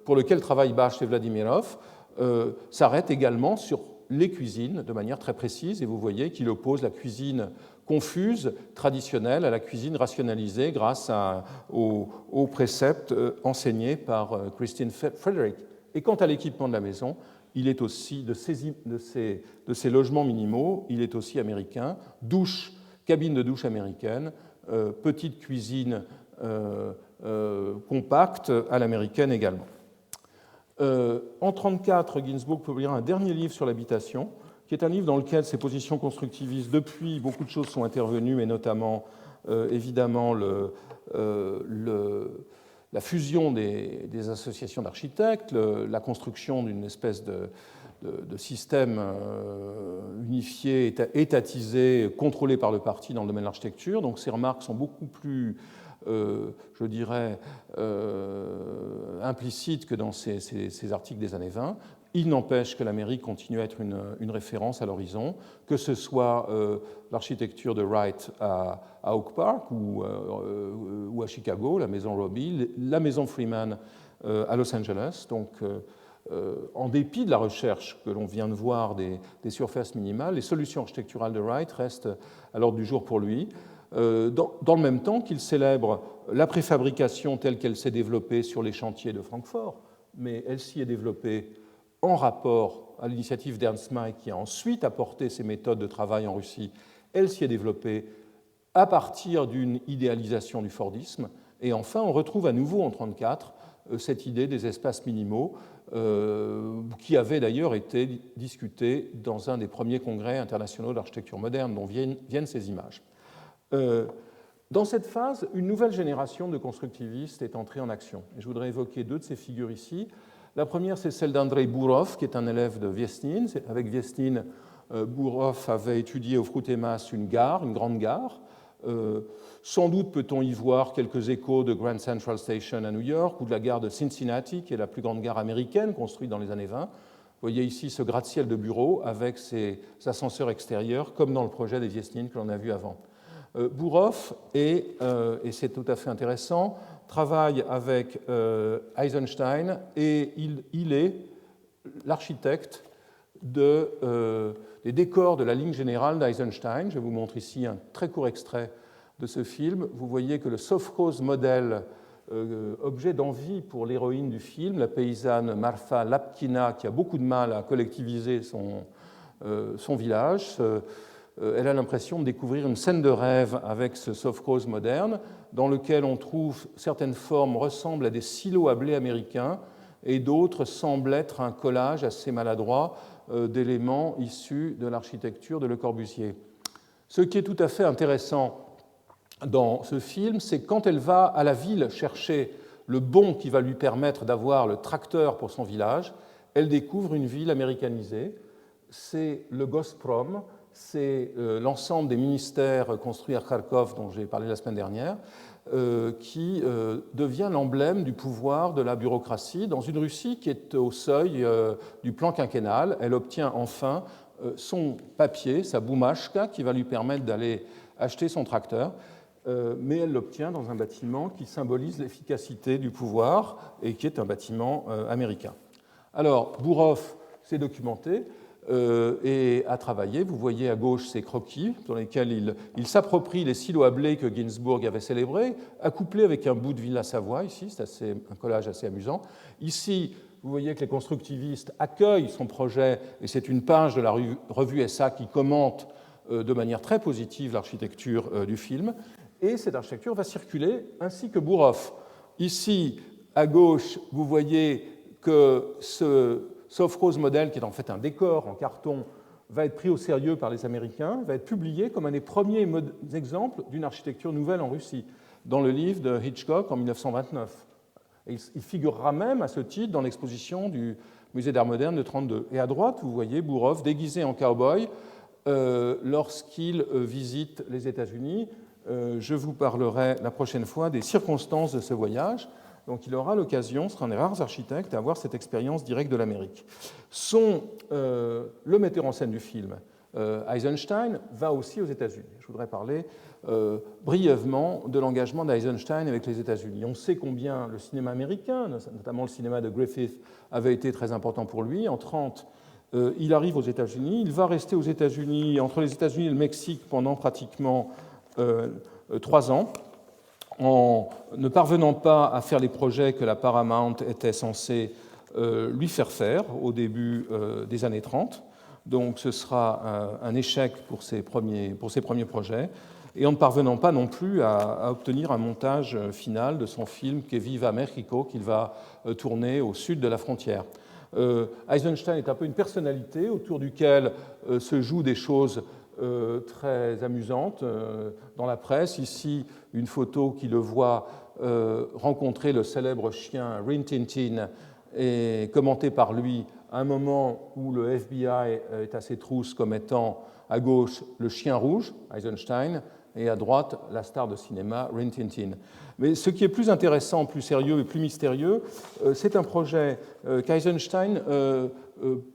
pour lequel travaillent Barthes et Vladimirov, s'arrête également sur les cuisines de manière très précise, et vous voyez qu'il oppose la cuisine confuse, traditionnelle, à la cuisine rationalisée grâce aux préceptes enseignés par Christine Frederick. Et quant à l'équipement de la maison, il est aussi de ces logements minimaux, il est aussi américain, cabine de douche américaine, petite cuisine compacte à l'américaine également. En 1934, Ginzburg publiera un dernier livre sur l'habitation, qui est un livre dans lequel ses positions constructivistes, depuis, beaucoup de choses sont intervenues, mais notamment, évidemment, la fusion des associations d'architectes, la construction d'une espèce de système unifié, étatisé, contrôlé par le parti dans le domaine de l'architecture. Donc ces remarques sont beaucoup plus, je dirais, implicites que dans ces articles des années 20. Il n'empêche que l'Amérique continue à être une référence à l'horizon, que ce soit l'architecture de Wright à Oak Park ou à Chicago, la maison Robbie, la maison Freeman à Los Angeles. Donc, en dépit de la recherche que l'on vient de voir des surfaces minimales, les solutions architecturales de Wright restent à l'ordre du jour pour lui, dans le même temps qu'il célèbre la préfabrication telle qu'elle s'est développée sur les chantiers de Francfort, mais elle s'y est développée en rapport à l'initiative d'Ernst May, qui a ensuite apporté ses méthodes de travail en Russie. Elle s'y est développée à partir d'une idéalisation du Fordisme. Et enfin, on retrouve à nouveau en 1934 cette idée des espaces minimaux, qui avait d'ailleurs été discutée dans un des premiers congrès internationaux d'architecture moderne, dont viennent ces images. Dans cette phase, une nouvelle génération de constructivistes est entrée en action. Et je voudrais évoquer deux de ces figures ici. La première, c'est celle d'Andrei Bourov, qui est un élève de Viesnin. Avec Viesnin, Bourov avait étudié au Frutemas une grande gare. Sans doute peut-on y voir quelques échos de Grand Central Station à New York ou de la gare de Cincinnati, qui est la plus grande gare américaine construite dans les années 20. Vous voyez ici ce gratte-ciel de bureaux avec ses ascenseurs extérieurs, comme dans le projet des Viesnin que l'on a vu avant. Bourov, et c'est tout à fait intéressant, travaille avec Eisenstein et il est l'architecte des décors de la ligne générale d'Eisenstein. Je vous montre ici un très court extrait de ce film. Vous voyez que le sovkhoz modèle, objet d'envie pour l'héroïne du film, la paysanne Marfa Lapkina, qui a beaucoup de mal à collectiviser son village, elle a l'impression de découvrir une scène de rêve avec ce sovkhoz moderne, dans lequel on trouve certaines formes ressemblent à des silos à blé américains et d'autres semblent être un collage assez maladroit d'éléments issus de l'architecture de Le Corbusier. Ce qui est tout à fait intéressant dans ce film, c'est quand elle va à la ville chercher le bon qui va lui permettre d'avoir le tracteur pour son village, elle découvre une ville américanisée. C'est le Gazprom, c'est l'ensemble des ministères construits à Kharkov dont j'ai parlé la semaine dernière, qui devient l'emblème du pouvoir de la bureaucratie dans une Russie qui est au seuil du plan quinquennal. Elle obtient enfin son papier, sa boumashka, qui va lui permettre d'aller acheter son tracteur, mais elle l'obtient dans un bâtiment qui symbolise l'efficacité du pouvoir et qui est un bâtiment américain. Alors, Bourov, s'est documenté et a travaillé. Vous voyez à gauche ces croquis dans lesquels il s'approprie les silos à blé que Ginsburg avait célébrés, accouplés avec un bout de Villa Savoie ici, c'est un collage assez amusant. Ici, vous voyez que les constructivistes accueillent son projet, et c'est une page de la revue SA qui commente de manière très positive l'architecture du film. Et cette architecture va circuler, ainsi que Bourhoff. Ici, à gauche, vous voyez que ce Sofrose modèle, qui est en fait un décor en carton, va être pris au sérieux par les Américains, va être publié comme un des premiers exemples d'une architecture nouvelle en Russie, dans le livre de Hitchcock en 1929. Et il figurera même à ce titre dans l'exposition du Musée d'Art moderne de 1932. Et à droite, vous voyez Bourhoff déguisé en cow-boy lorsqu'il visite les États-Unis. Je vous parlerai la prochaine fois des circonstances de ce voyage. Donc il aura l'occasion, ce sera un des rares architectes à avoir cette expérience directe de l'Amérique. Le metteur en scène du film, Eisenstein, va aussi aux États-Unis. Je voudrais parler brièvement de l'engagement d'Eisenstein avec les États-Unis. On sait combien le cinéma américain, notamment le cinéma de Griffith, avait été très important pour lui. En 1930, il arrive aux États-Unis. Il va rester aux États-Unis, entre les États-Unis et le Mexique, pendant pratiquement 3 ans, en ne parvenant pas à faire les projets que la Paramount était censée lui faire faire au début des années 30. Donc ce sera un échec pour ses premiers projets, et en ne parvenant pas non plus à obtenir un montage final de son film Que Viva Mexico, qu'il va tourner au sud de la frontière. Eisenstein est un peu une personnalité autour duquel se jouent des choses très amusantes dans la presse. Ici, une photo qui le voit rencontrer le célèbre chien Rin Tin Tin, et commentée par lui à un moment où le FBI est à ses trousses comme étant à gauche le chien rouge, Eisenstein, et à droite la star de cinéma Rin Tin Tin. Mais ce qui est plus intéressant, plus sérieux et plus mystérieux, c'est un projet qu'Eisenstein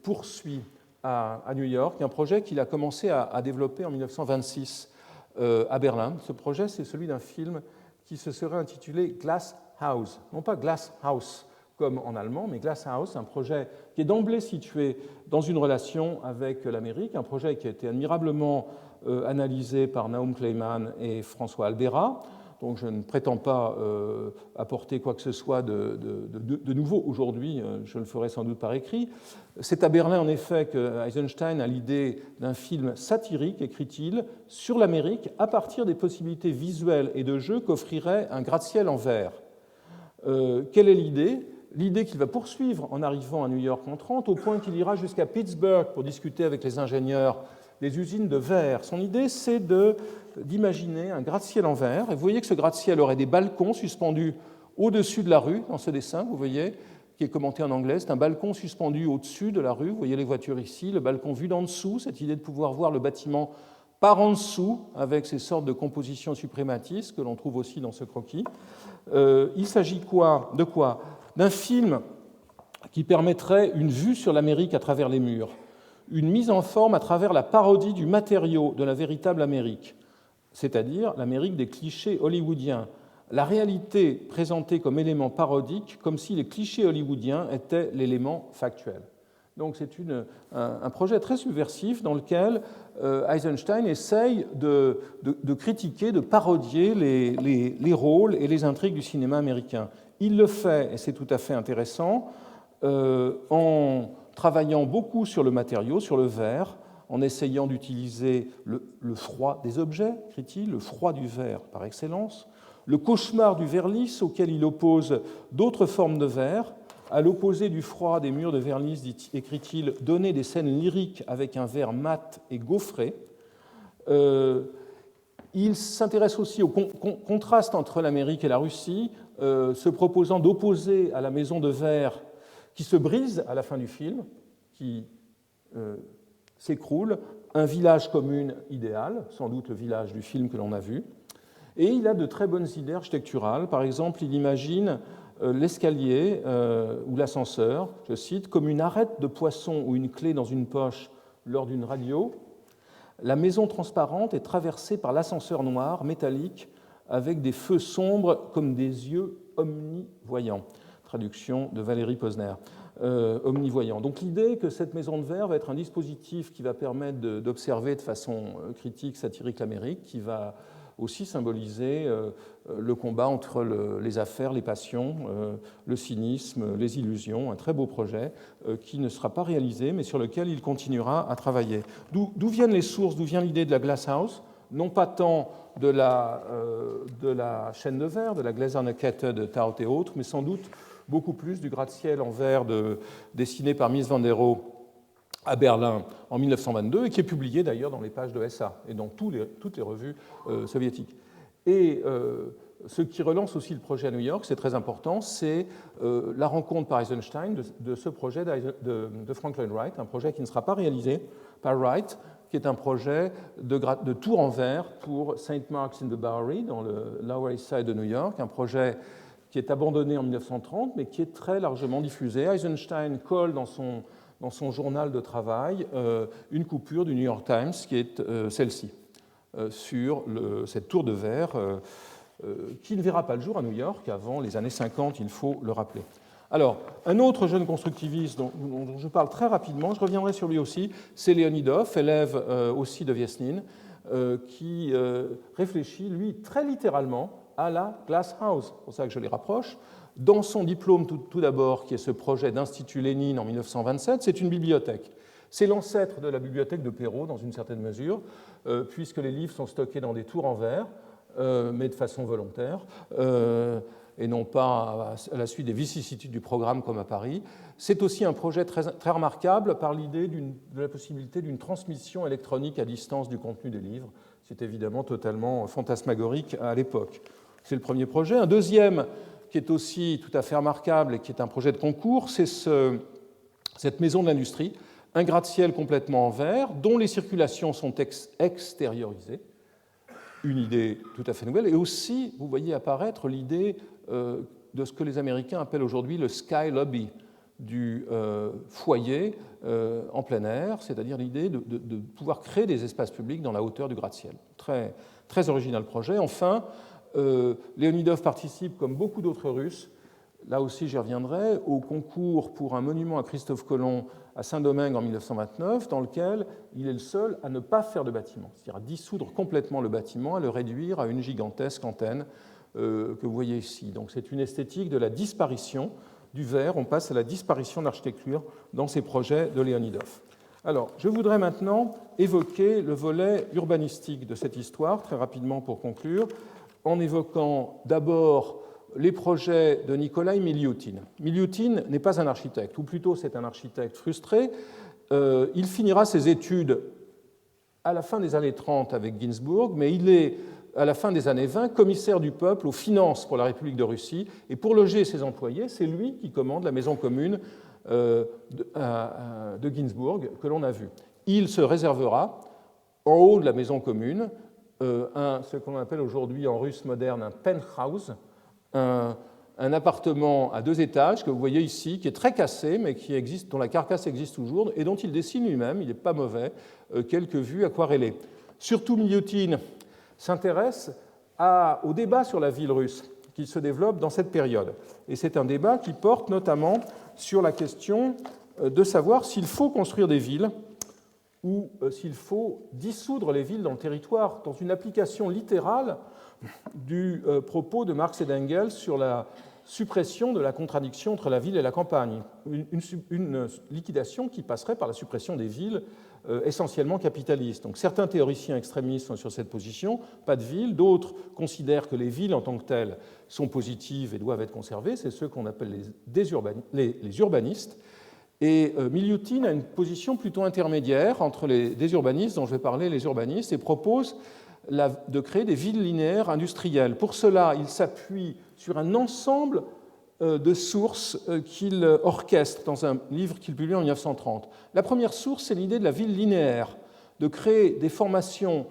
poursuit à New York, un projet qu'il a commencé à développer en 1926 à Berlin. Ce projet, c'est celui d'un film qui se serait intitulé Glass House. Non pas Glass House comme en allemand, mais Glass House, un projet qui est d'emblée situé dans une relation avec l'Amérique, un projet qui a été admirablement analysé par Naum Kleiman et François Albera. Donc je ne prétends pas apporter quoi que ce soit de nouveau aujourd'hui, je le ferai sans doute par écrit. C'est à Berlin, en effet, que Eisenstein a l'idée d'un film satirique, écrit-il, sur l'Amérique à partir des possibilités visuelles et de jeu qu'offrirait un gratte-ciel en verre. Quelle est l'idée ? L'idée qu'il va poursuivre en arrivant à New York en 1930, au point qu'il ira jusqu'à Pittsburgh pour discuter avec les ingénieurs des usines de verre. Son idée, c'est d'imaginer un gratte-ciel en verre. Et vous voyez que ce gratte-ciel aurait des balcons suspendus au-dessus de la rue, dans ce dessin, vous voyez, qui est commenté en anglais. C'est un balcon suspendu au-dessus de la rue. Vous voyez les voitures ici, le balcon vu d'en dessous, cette idée de pouvoir voir le bâtiment par en dessous, avec ces sortes de compositions suprématistes que l'on trouve aussi dans ce croquis. Il s'agit de quoi ? D'un film qui permettrait une vue sur l'Amérique à travers les murs, une mise en forme à travers la parodie du matériau de la véritable Amérique, c'est-à-dire l'Amérique des clichés hollywoodiens, la réalité présentée comme élément parodique, comme si les clichés hollywoodiens étaient l'élément factuel. Donc c'est un projet très subversif dans lequel Eisenstein essaye de critiquer, de parodier les rôles et les intrigues du cinéma américain. Il le fait, et c'est tout à fait intéressant, en travaillant beaucoup sur le matériau, sur le verre, en essayant d'utiliser le froid des objets, écrit-il, le froid du verre par excellence, le cauchemar du verre lisse auquel il oppose d'autres formes de verre, à l'opposé du froid des murs de verre lisse, écrit-il, donner des scènes lyriques avec un verre mat et gaufré. Il s'intéresse aussi au contraste entre l'Amérique et la Russie, se proposant d'opposer à la maison de verre qui se brise à la fin du film, qui s'écroule, un village commune idéal, sans doute le village du film que l'on a vu. Et il a de très bonnes idées architecturales. Par exemple, il imagine l'escalier ou l'ascenseur, je cite, comme une arête de poisson ou une clé dans une poche lors d'une radio. La maison transparente est traversée par l'ascenseur noir, métallique, avec des feux sombres comme des yeux omnivoyants. Traduction de Valérie Posner. omnivoyant. Donc l'idée que cette maison de verre va être un dispositif qui va permettre d'observer de façon critique, satirique l'Amérique, qui va aussi symboliser le combat entre les affaires, les passions, le cynisme, les illusions, un très beau projet qui ne sera pas réalisé, mais sur lequel il continuera à travailler. D'où viennent les sources, d'où vient l'idée de la Glass House? Non pas tant de la chaîne de verre, de la Gläserne-Kette de Taut et autres, mais sans doute beaucoup plus du gratte-ciel en verre dessiné par Mies van der Rohe à Berlin en 1922 et qui est publié d'ailleurs dans les pages de SA et dans toutes les revues soviétiques. Et ce qui relance aussi le projet à New York, c'est très important, c'est la rencontre par Eisenstein de ce projet de Frank Lloyd Wright, un projet qui ne sera pas réalisé par Wright, qui est un projet de tour en verre pour St. Mark's in the Bowery, dans le Lower East Side de New York, un projet qui est abandonné en 1930, mais qui est très largement diffusé. Eisenstein colle dans son journal de travail une coupure du New York Times, qui est celle-ci, sur cette tour de verre qui ne verra pas le jour à New York avant les années 50, il faut le rappeler. Alors, un autre jeune constructiviste dont je parle très rapidement, je reviendrai sur lui aussi, c'est Leonidov, élève aussi de Viesnin, qui réfléchit, lui, très littéralement, à la Glass House, c'est pour ça que je les rapproche. Dans son diplôme, tout d'abord, qui est ce projet d'Institut Lénine en 1927, c'est une bibliothèque. C'est l'ancêtre de la bibliothèque de Perrault, dans une certaine mesure, puisque les livres sont stockés dans des tours en verre, mais de façon volontaire, et non pas à la suite des vicissitudes du programme comme à Paris. C'est aussi un projet très remarquable par l'idée de la possibilité d'une transmission électronique à distance du contenu des livres. C'est évidemment totalement fantasmagorique à l'époque. C'est le premier projet. Un deuxième qui est aussi tout à fait remarquable et qui est un projet de concours, c'est cette maison de l'industrie, un gratte-ciel complètement en verre, dont les circulations sont extériorisées, une idée tout à fait nouvelle, et aussi, vous voyez apparaître l'idée de ce que les Américains appellent aujourd'hui le sky lobby, du foyer en plein air, c'est-à-dire l'idée de pouvoir créer des espaces publics dans la hauteur du gratte-ciel. Très, très original projet. Enfin, Leonidov participe, comme beaucoup d'autres Russes, là aussi j'y reviendrai, au concours pour un monument à Christophe Colomb à Saint-Domingue en 1929, dans lequel il est le seul à ne pas faire de bâtiment, c'est-à-dire à dissoudre complètement le bâtiment, à le réduire à une gigantesque antenne que vous voyez ici. Donc c'est une esthétique de la disparition du verre, on passe à la disparition de l'architecture dans ces projets de Leonidov. Alors, je voudrais maintenant évoquer le volet urbanistique de cette histoire, très rapidement pour conclure, en évoquant d'abord les projets de Nikolai Miliutin. Miliutin n'est pas un architecte, ou plutôt c'est un architecte frustré. Il finira ses études à la fin des années 30 avec Ginsburg, mais il est, à la fin des années 20, commissaire du peuple aux finances pour la République de Russie, et pour loger ses employés, c'est lui qui commande la maison commune de Ginsburg que l'on a vue. Il se réservera, en haut de la maison commune, ce qu'on appelle aujourd'hui en russe moderne un penthouse, un appartement à 2 étages que vous voyez ici, qui est très cassé, mais qui existe, dont la carcasse existe toujours, et dont il dessine lui-même, il n'est pas mauvais, quelques vues aquarellées. Surtout, Miliutin s'intéresse au débat sur la ville russe qui se développe dans cette période. Et c'est un débat qui porte notamment sur la question de savoir s'il faut construire des villes ou s'il faut dissoudre les villes dans le territoire, dans une application littérale du propos de Marx et d'Engels sur la suppression de la contradiction entre la ville et la campagne, une liquidation qui passerait par la suppression des villes essentiellement capitalistes. Donc certains théoriciens extrémistes sont sur cette position, pas de villes, d'autres considèrent que les villes en tant que telles sont positives et doivent être conservées, c'est ceux qu'on appelle les urbanistes. Et Miliutin a une position plutôt intermédiaire entre des urbanistes, dont je vais parler, les urbanistes, et propose de créer des villes linéaires industrielles. Pour cela, il s'appuie sur un ensemble de sources qu'il orchestre dans un livre qu'il publie en 1930. La première source, c'est l'idée de la ville linéaire, de créer des formations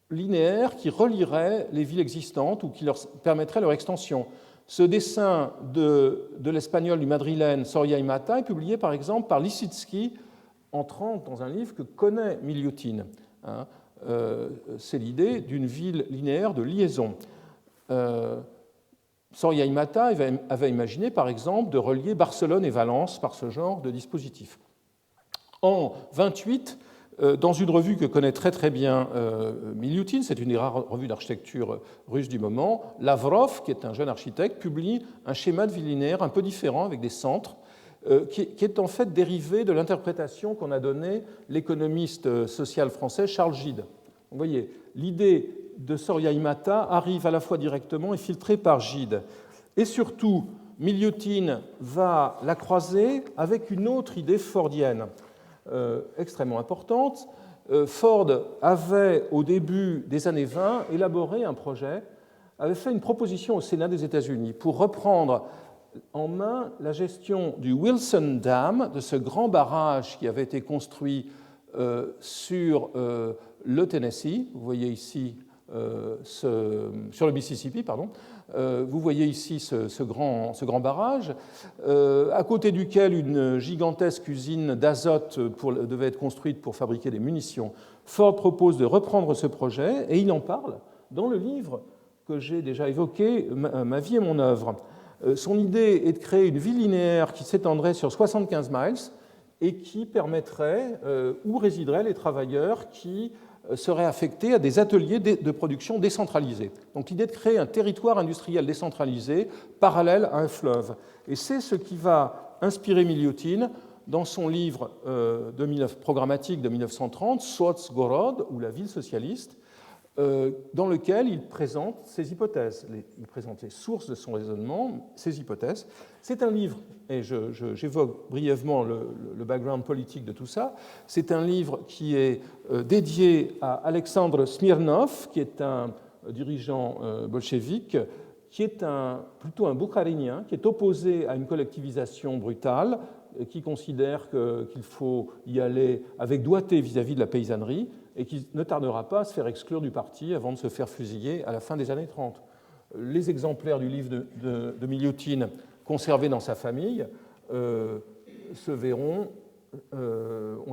linéaires qui relieraient les villes existantes ou qui leur permettraient leur extension. Ce dessin de l'espagnol du madrilène Soria y Mata est publié par exemple par Lissitzky en 1930 dans un livre que connaît Miliutin. C'est l'idée d'une ville linéaire de liaison. Soria Imata avait imaginé, par exemple, de relier Barcelone et Valence par ce genre de dispositif. En 1928, dans une revue que connaît très très bien Miliutin, c'est une des rares revues d'architecture russe du moment, Lavrov, qui est un jeune architecte, publie un schéma de ville linéaire un peu différent avec des centres, qui est en fait dérivé de l'interprétation qu'en a donnée l'économiste social français Charles Gide. Vous voyez, l'idée de Soria Imata arrive à la fois directement et filtrée par Gide. Et surtout, Miliutin va la croiser avec une autre idée fordienne extrêmement importante. Ford avait, au début des années 20, élaboré un projet, avait fait une proposition au Sénat des États-Unis pour reprendre en main la gestion du Wilson Dam, de ce grand barrage qui avait été construit sur le Tennessee. Vous voyez ici sur le Mississippi, pardon. Vous voyez ici ce grand barrage, à côté duquel une gigantesque usine d'azote devait être construite pour fabriquer des munitions. Ford propose de reprendre ce projet et il en parle dans le livre que j'ai déjà évoqué, Ma vie et mon œuvre. Son idée est de créer une ville linéaire qui s'étendrait sur 75 miles et qui permettrait, où résideraient les travailleurs qui seraient affectés à des ateliers de production décentralisés. Donc l'idée de créer un territoire industriel décentralisé parallèle à un fleuve. Et c'est ce qui va inspirer Miliutin dans son livre programmatique de 1930, Socgorod, ou la ville socialiste, dans lequel il présente ses hypothèses. Il présente les sources de son raisonnement, ses hypothèses. C'est un livre, et j'évoque brièvement le background politique de tout ça, c'est un livre qui est dédié à Alexandre Smirnov, qui est un dirigeant bolchevique, qui est plutôt un boukharinien, qui est opposé à une collectivisation brutale, qui considère qu'il faut y aller avec doigté vis-à-vis de la paysannerie, et qui ne tardera pas à se faire exclure du parti avant de se faire fusiller à la fin des années 30. Les exemplaires du livre de Miliutin conservés dans sa famille ont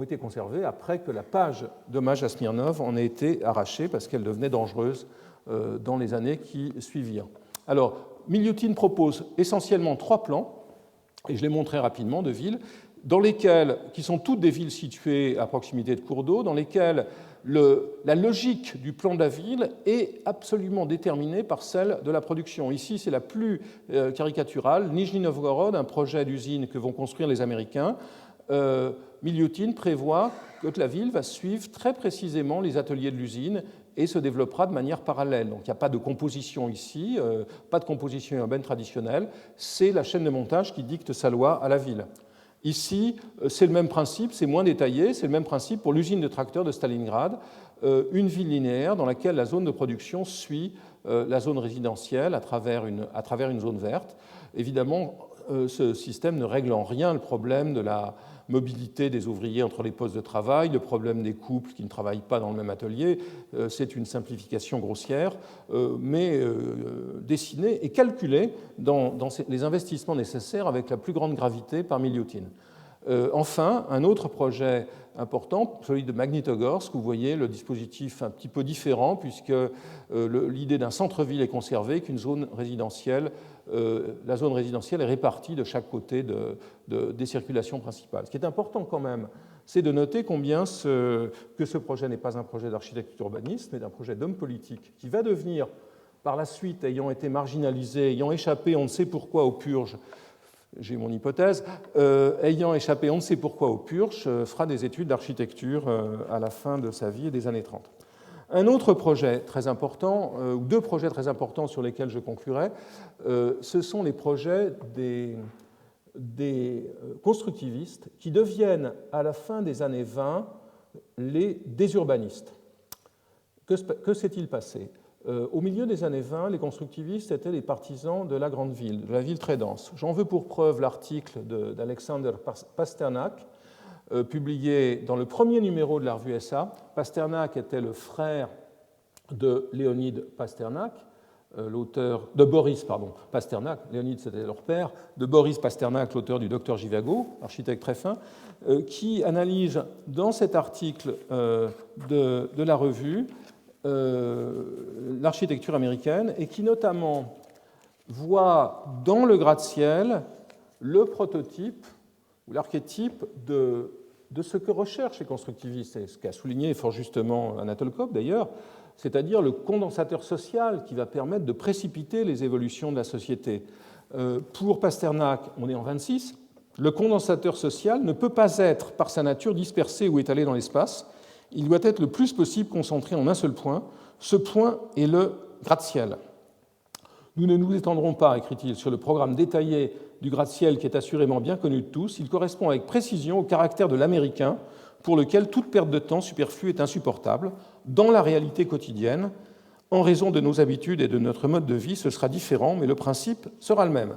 été conservés après que la page d'hommage à Smirnov en ait été arrachée parce qu'elle devenait dangereuse dans les années qui suivirent. Alors, Miliutin propose essentiellement 3 plans, et je les montrerai rapidement, de villes, qui sont toutes des villes situées à proximité de cours d'eau, dans lesquelles la logique du plan de la ville est absolument déterminée par celle de la production. Ici, c'est la plus caricaturale. Nijni Novgorod, un projet d'usine que vont construire les Américains. Miliutin prévoit que la ville va suivre très précisément les ateliers de l'usine et se développera de manière parallèle. Donc il n'y a pas de composition ici, pas de composition urbaine traditionnelle. C'est la chaîne de montage qui dicte sa loi à la ville. Ici, c'est le même principe, c'est moins détaillé, c'est le même principe pour l'usine de tracteurs de Stalingrad, une ville linéaire dans laquelle la zone de production suit la zone résidentielle à travers une zone verte. Évidemment, ce système ne règle en rien le problème de la mobilité des ouvriers entre les postes de travail, le problème des couples qui ne travaillent pas dans le même atelier. C'est une simplification grossière, mais dessinée et calculée dans les investissements nécessaires avec la plus grande gravité par Miliutin. Enfin, un autre projet important, celui de Magnitogorsk, vous voyez le dispositif un petit peu différent puisque l'idée d'un centre-ville est conservée, qu'une zone résidentielle, la zone résidentielle est répartie de chaque côté des circulations principales. Ce qui est important quand même, c'est de noter combien que ce projet n'est pas un projet d'architecture urbaniste, mais d'un projet d'homme politique qui va devenir, par la suite, ayant été marginalisé, ayant échappé, on ne sait pourquoi, aux purges, j'ai mon hypothèse, ayant échappé on ne sait pourquoi aux purges, fera des études d'architecture à la fin de sa vie et des années 30. Un autre projet très important, ou 2 projets très importants sur lesquels je conclurai, ce sont les projets des constructivistes qui deviennent à la fin des années 20 les désurbanistes. Que s'est-il passé ? Au milieu des années 20, les constructivistes étaient les partisans de la grande ville, de la ville très dense. J'en veux pour preuve l'article d'Alexander Pasternak, publié dans le premier numéro de la revue SA. Pasternak était le frère de Léonide Pasternak, l'auteur de Boris Pasternak, Léonide c'était leur père, de Boris Pasternak, l'auteur du Docteur Jivago, architecte très fin, qui analyse dans cet article de la revue l'architecture américaine et qui notamment voit dans le gratte-ciel le prototype ou l'archétype de ce que recherchent les constructivistes, et ce qu'a souligné fort justement Anatole Kopp d'ailleurs, c'est-à-dire le condensateur social qui va permettre de précipiter les évolutions de la société. Pour Pasternak, on est en 26, le condensateur social ne peut pas être par sa nature dispersé ou étalé dans l'espace, il doit être le plus possible concentré en un seul point, ce point est le gratte-ciel. Nous ne nous étendrons pas, écrit-il, sur le programme détaillé du gratte-ciel qui est assurément bien connu de tous, il correspond avec précision au caractère de l'américain pour lequel toute perte de temps superflue est insupportable. Dans la réalité quotidienne, en raison de nos habitudes et de notre mode de vie, ce sera différent, mais le principe sera le même.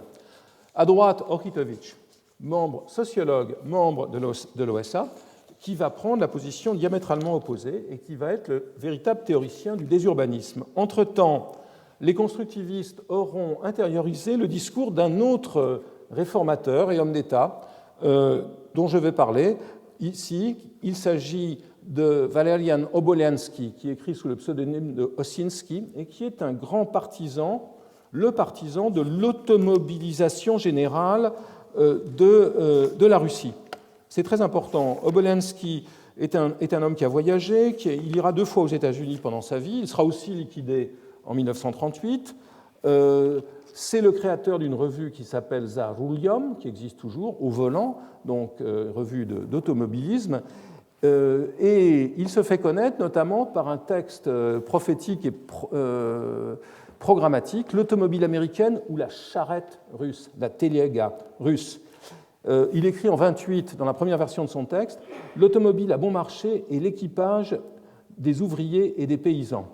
À droite, Orchitovic, membre sociologue, membre de l'OSA, qui va prendre la position diamétralement opposée et qui va être le véritable théoricien du désurbanisme. Entre-temps, les constructivistes auront intériorisé le discours d'un autre réformateur et homme d'État dont je vais parler ici. Il s'agit de Valerian Obolensky, qui écrit sous le pseudonyme de Osinski et qui est un grand partisan, le partisan de l'automobilisation générale de la Russie. C'est très important. Obolensky est un homme qui a voyagé, il ira 2 fois aux États-Unis pendant sa vie, il sera aussi liquidé en 1938. C'est le créateur d'une revue qui s'appelle Za Rulium, qui existe toujours, au volant, donc revue d'automobilisme. Et il se fait connaître notamment par un texte prophétique et programmatique, l'automobile américaine ou la charrette russe, la téléga russe. Il écrit en 1928, dans la première version de son texte, « L'automobile à bon marché est l'équipage des ouvriers et des paysans »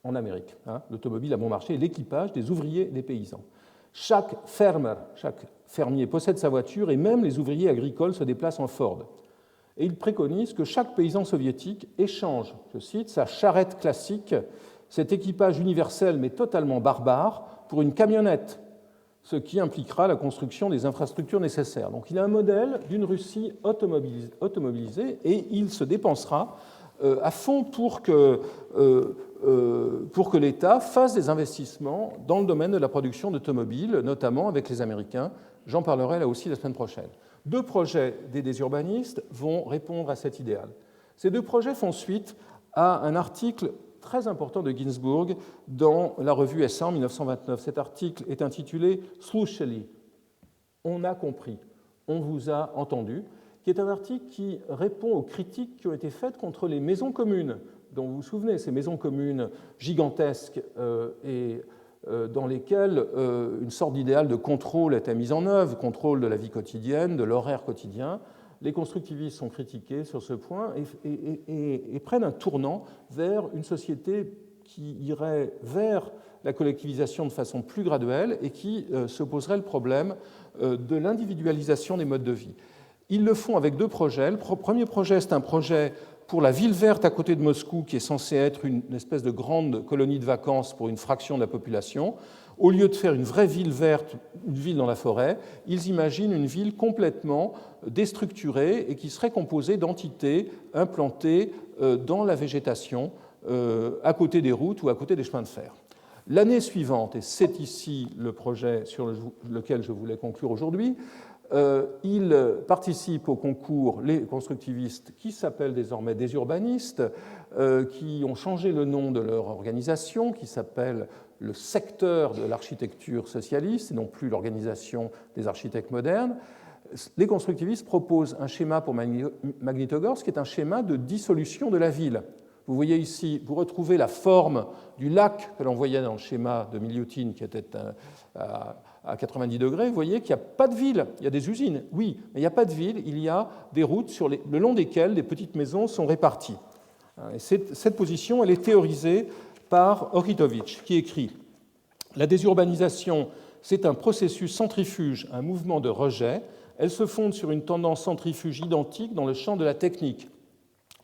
en Amérique. L'automobile à bon marché est l'équipage des ouvriers et des paysans. Chaque fermier possède sa voiture et même les ouvriers agricoles se déplacent en Ford. Et il préconise que chaque paysan soviétique échange, je cite, sa charrette classique, cet équipage universel mais totalement barbare, pour une camionnette, ce qui impliquera la construction des infrastructures nécessaires. Donc il a un modèle d'une Russie automobilisée et il se dépensera à fond pour que l'État fasse des investissements dans le domaine de la production d'automobiles, notamment avec les Américains. J'en parlerai là aussi la semaine prochaine. 2 projets des désurbanistes vont répondre à cet idéal. Ces 2 projets font suite à un article très important de Ginsburg dans la revue SA en 1929. Cet article est intitulé « Slushali », on a compris, on vous a entendu, qui est un article qui répond aux critiques qui ont été faites contre les maisons communes, dont vous vous souvenez, ces maisons communes gigantesques et dans lesquelles une sorte d'idéal de contrôle était mis en œuvre, contrôle de la vie quotidienne, de l'horaire quotidien. Les constructivistes sont critiqués sur ce point et prennent un tournant vers une société qui irait vers la collectivisation de façon plus graduelle et qui se poserait le problème de l'individualisation des modes de vie. Ils le font avec 2 projets. Le premier projet, c'est un projet pour la ville verte à côté de Moscou, qui est censée être une espèce de grande colonie de vacances pour une fraction de la population. Au lieu de faire une vraie ville verte, une ville dans la forêt, ils imaginent une ville complètement déstructurée et qui serait composée d'entités implantées dans la végétation, à côté des routes ou à côté des chemins de fer. L'année suivante, et c'est ici le projet sur lequel je voulais conclure aujourd'hui, ils participent au concours, les constructivistes, qui s'appellent désormais des urbanistes, qui ont changé le nom de leur organisation, qui s'appelle le secteur de l'architecture socialiste, et non plus l'organisation des architectes modernes. Les constructivistes proposent un schéma pour Magnitogorsk, qui est un schéma de dissolution de la ville. Vous voyez ici, vous retrouvez la forme du lac que l'on voyait dans le schéma de Milioutin, qui était à 90 degrés. Vous voyez qu'il n'y a pas de ville, il y a des usines, oui, mais il n'y a pas de ville, il y a des routes le long desquelles des petites maisons sont réparties. Et cette position, elle est théorisée par Orchitovic, qui écrit « La désurbanisation, c'est un processus centrifuge, un mouvement de rejet. Elle se fonde sur une tendance centrifuge identique dans le champ de la technique.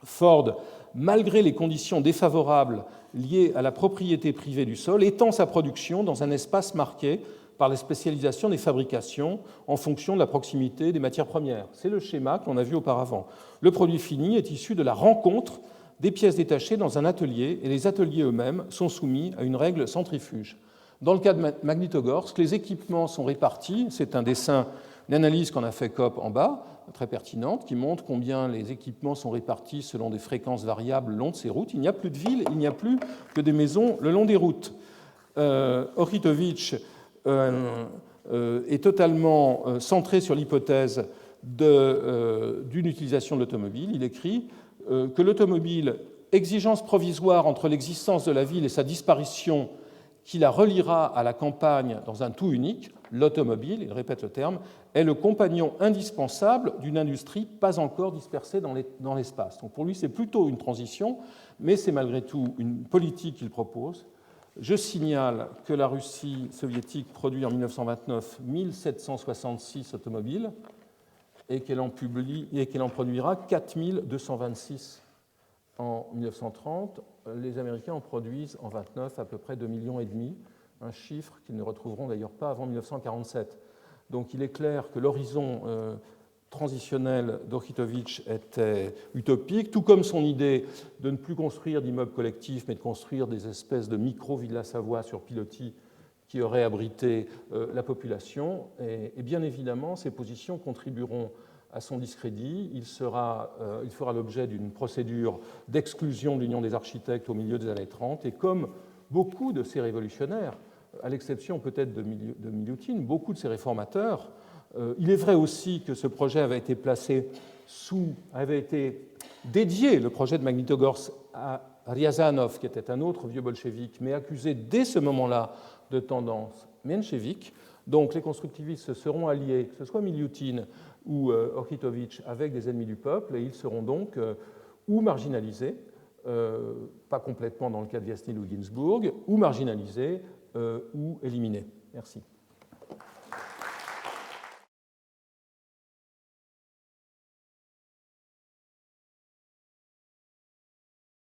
Ford, malgré les conditions défavorables liées à la propriété privée du sol, étend sa production dans un espace marqué par la spécialisation des fabrications en fonction de la proximité des matières premières. » C'est le schéma qu'on a vu auparavant. Le produit fini est issu de la rencontre des pièces détachées dans un atelier et les ateliers eux-mêmes sont soumis à une règle centrifuge. Dans le cas de Magnitogorsk, les équipements sont répartis. C'est un dessin, une analyse qu'en a fait Kopp en bas, très pertinente, qui montre combien les équipements sont répartis selon des fréquences variables le long de ces routes. Il n'y a plus de villes, il n'y a plus que des maisons le long des routes. Orchidovitch est totalement centré sur l'hypothèse d'une utilisation de l'automobile. Il écrit que l'automobile, exigence provisoire entre l'existence de la ville et sa disparition, qui la reliera à la campagne dans un tout unique, l'automobile, il répète le terme, est le compagnon indispensable d'une industrie pas encore dispersée dans l'espace. Donc pour lui, c'est plutôt une transition, mais c'est malgré tout une politique qu'il propose. Je signale que la Russie soviétique produit en 1929 1766 automobiles et qu'elle en produira 4226 en 1930. Les Américains en produisent en 1929 à peu près 2,5 millions, un chiffre qu'ils ne retrouveront d'ailleurs pas avant 1947. Donc il est clair que l'horizon transitionnel d'Orchidovitch était utopique, tout comme son idée de ne plus construire d'immeubles collectifs, mais de construire des espèces de micro-villas Savoie sur pilotis qui auraient abrité la population. Et bien évidemment, ces positions contribueront à son discrédit. Il fera l'objet d'une procédure d'exclusion de l'Union des architectes au milieu des années 30. Et comme beaucoup de ces révolutionnaires, à l'exception peut-être de Milioutine, beaucoup de ces réformateurs, il est vrai aussi que ce projet avait été dédié, le projet de Magnitogorsk, à Ryazanov, qui était un autre vieux bolchevique, mais accusé dès ce moment-là de tendance menchevique. Donc les constructivistes se seront alliés, que ce soit Milioutine ou Orchidovitch, avec des ennemis du peuple, et ils seront donc ou marginalisés, pas complètement dans le cas de Viasnil ou Ginsburg, ou marginalisés ou éliminés. Merci.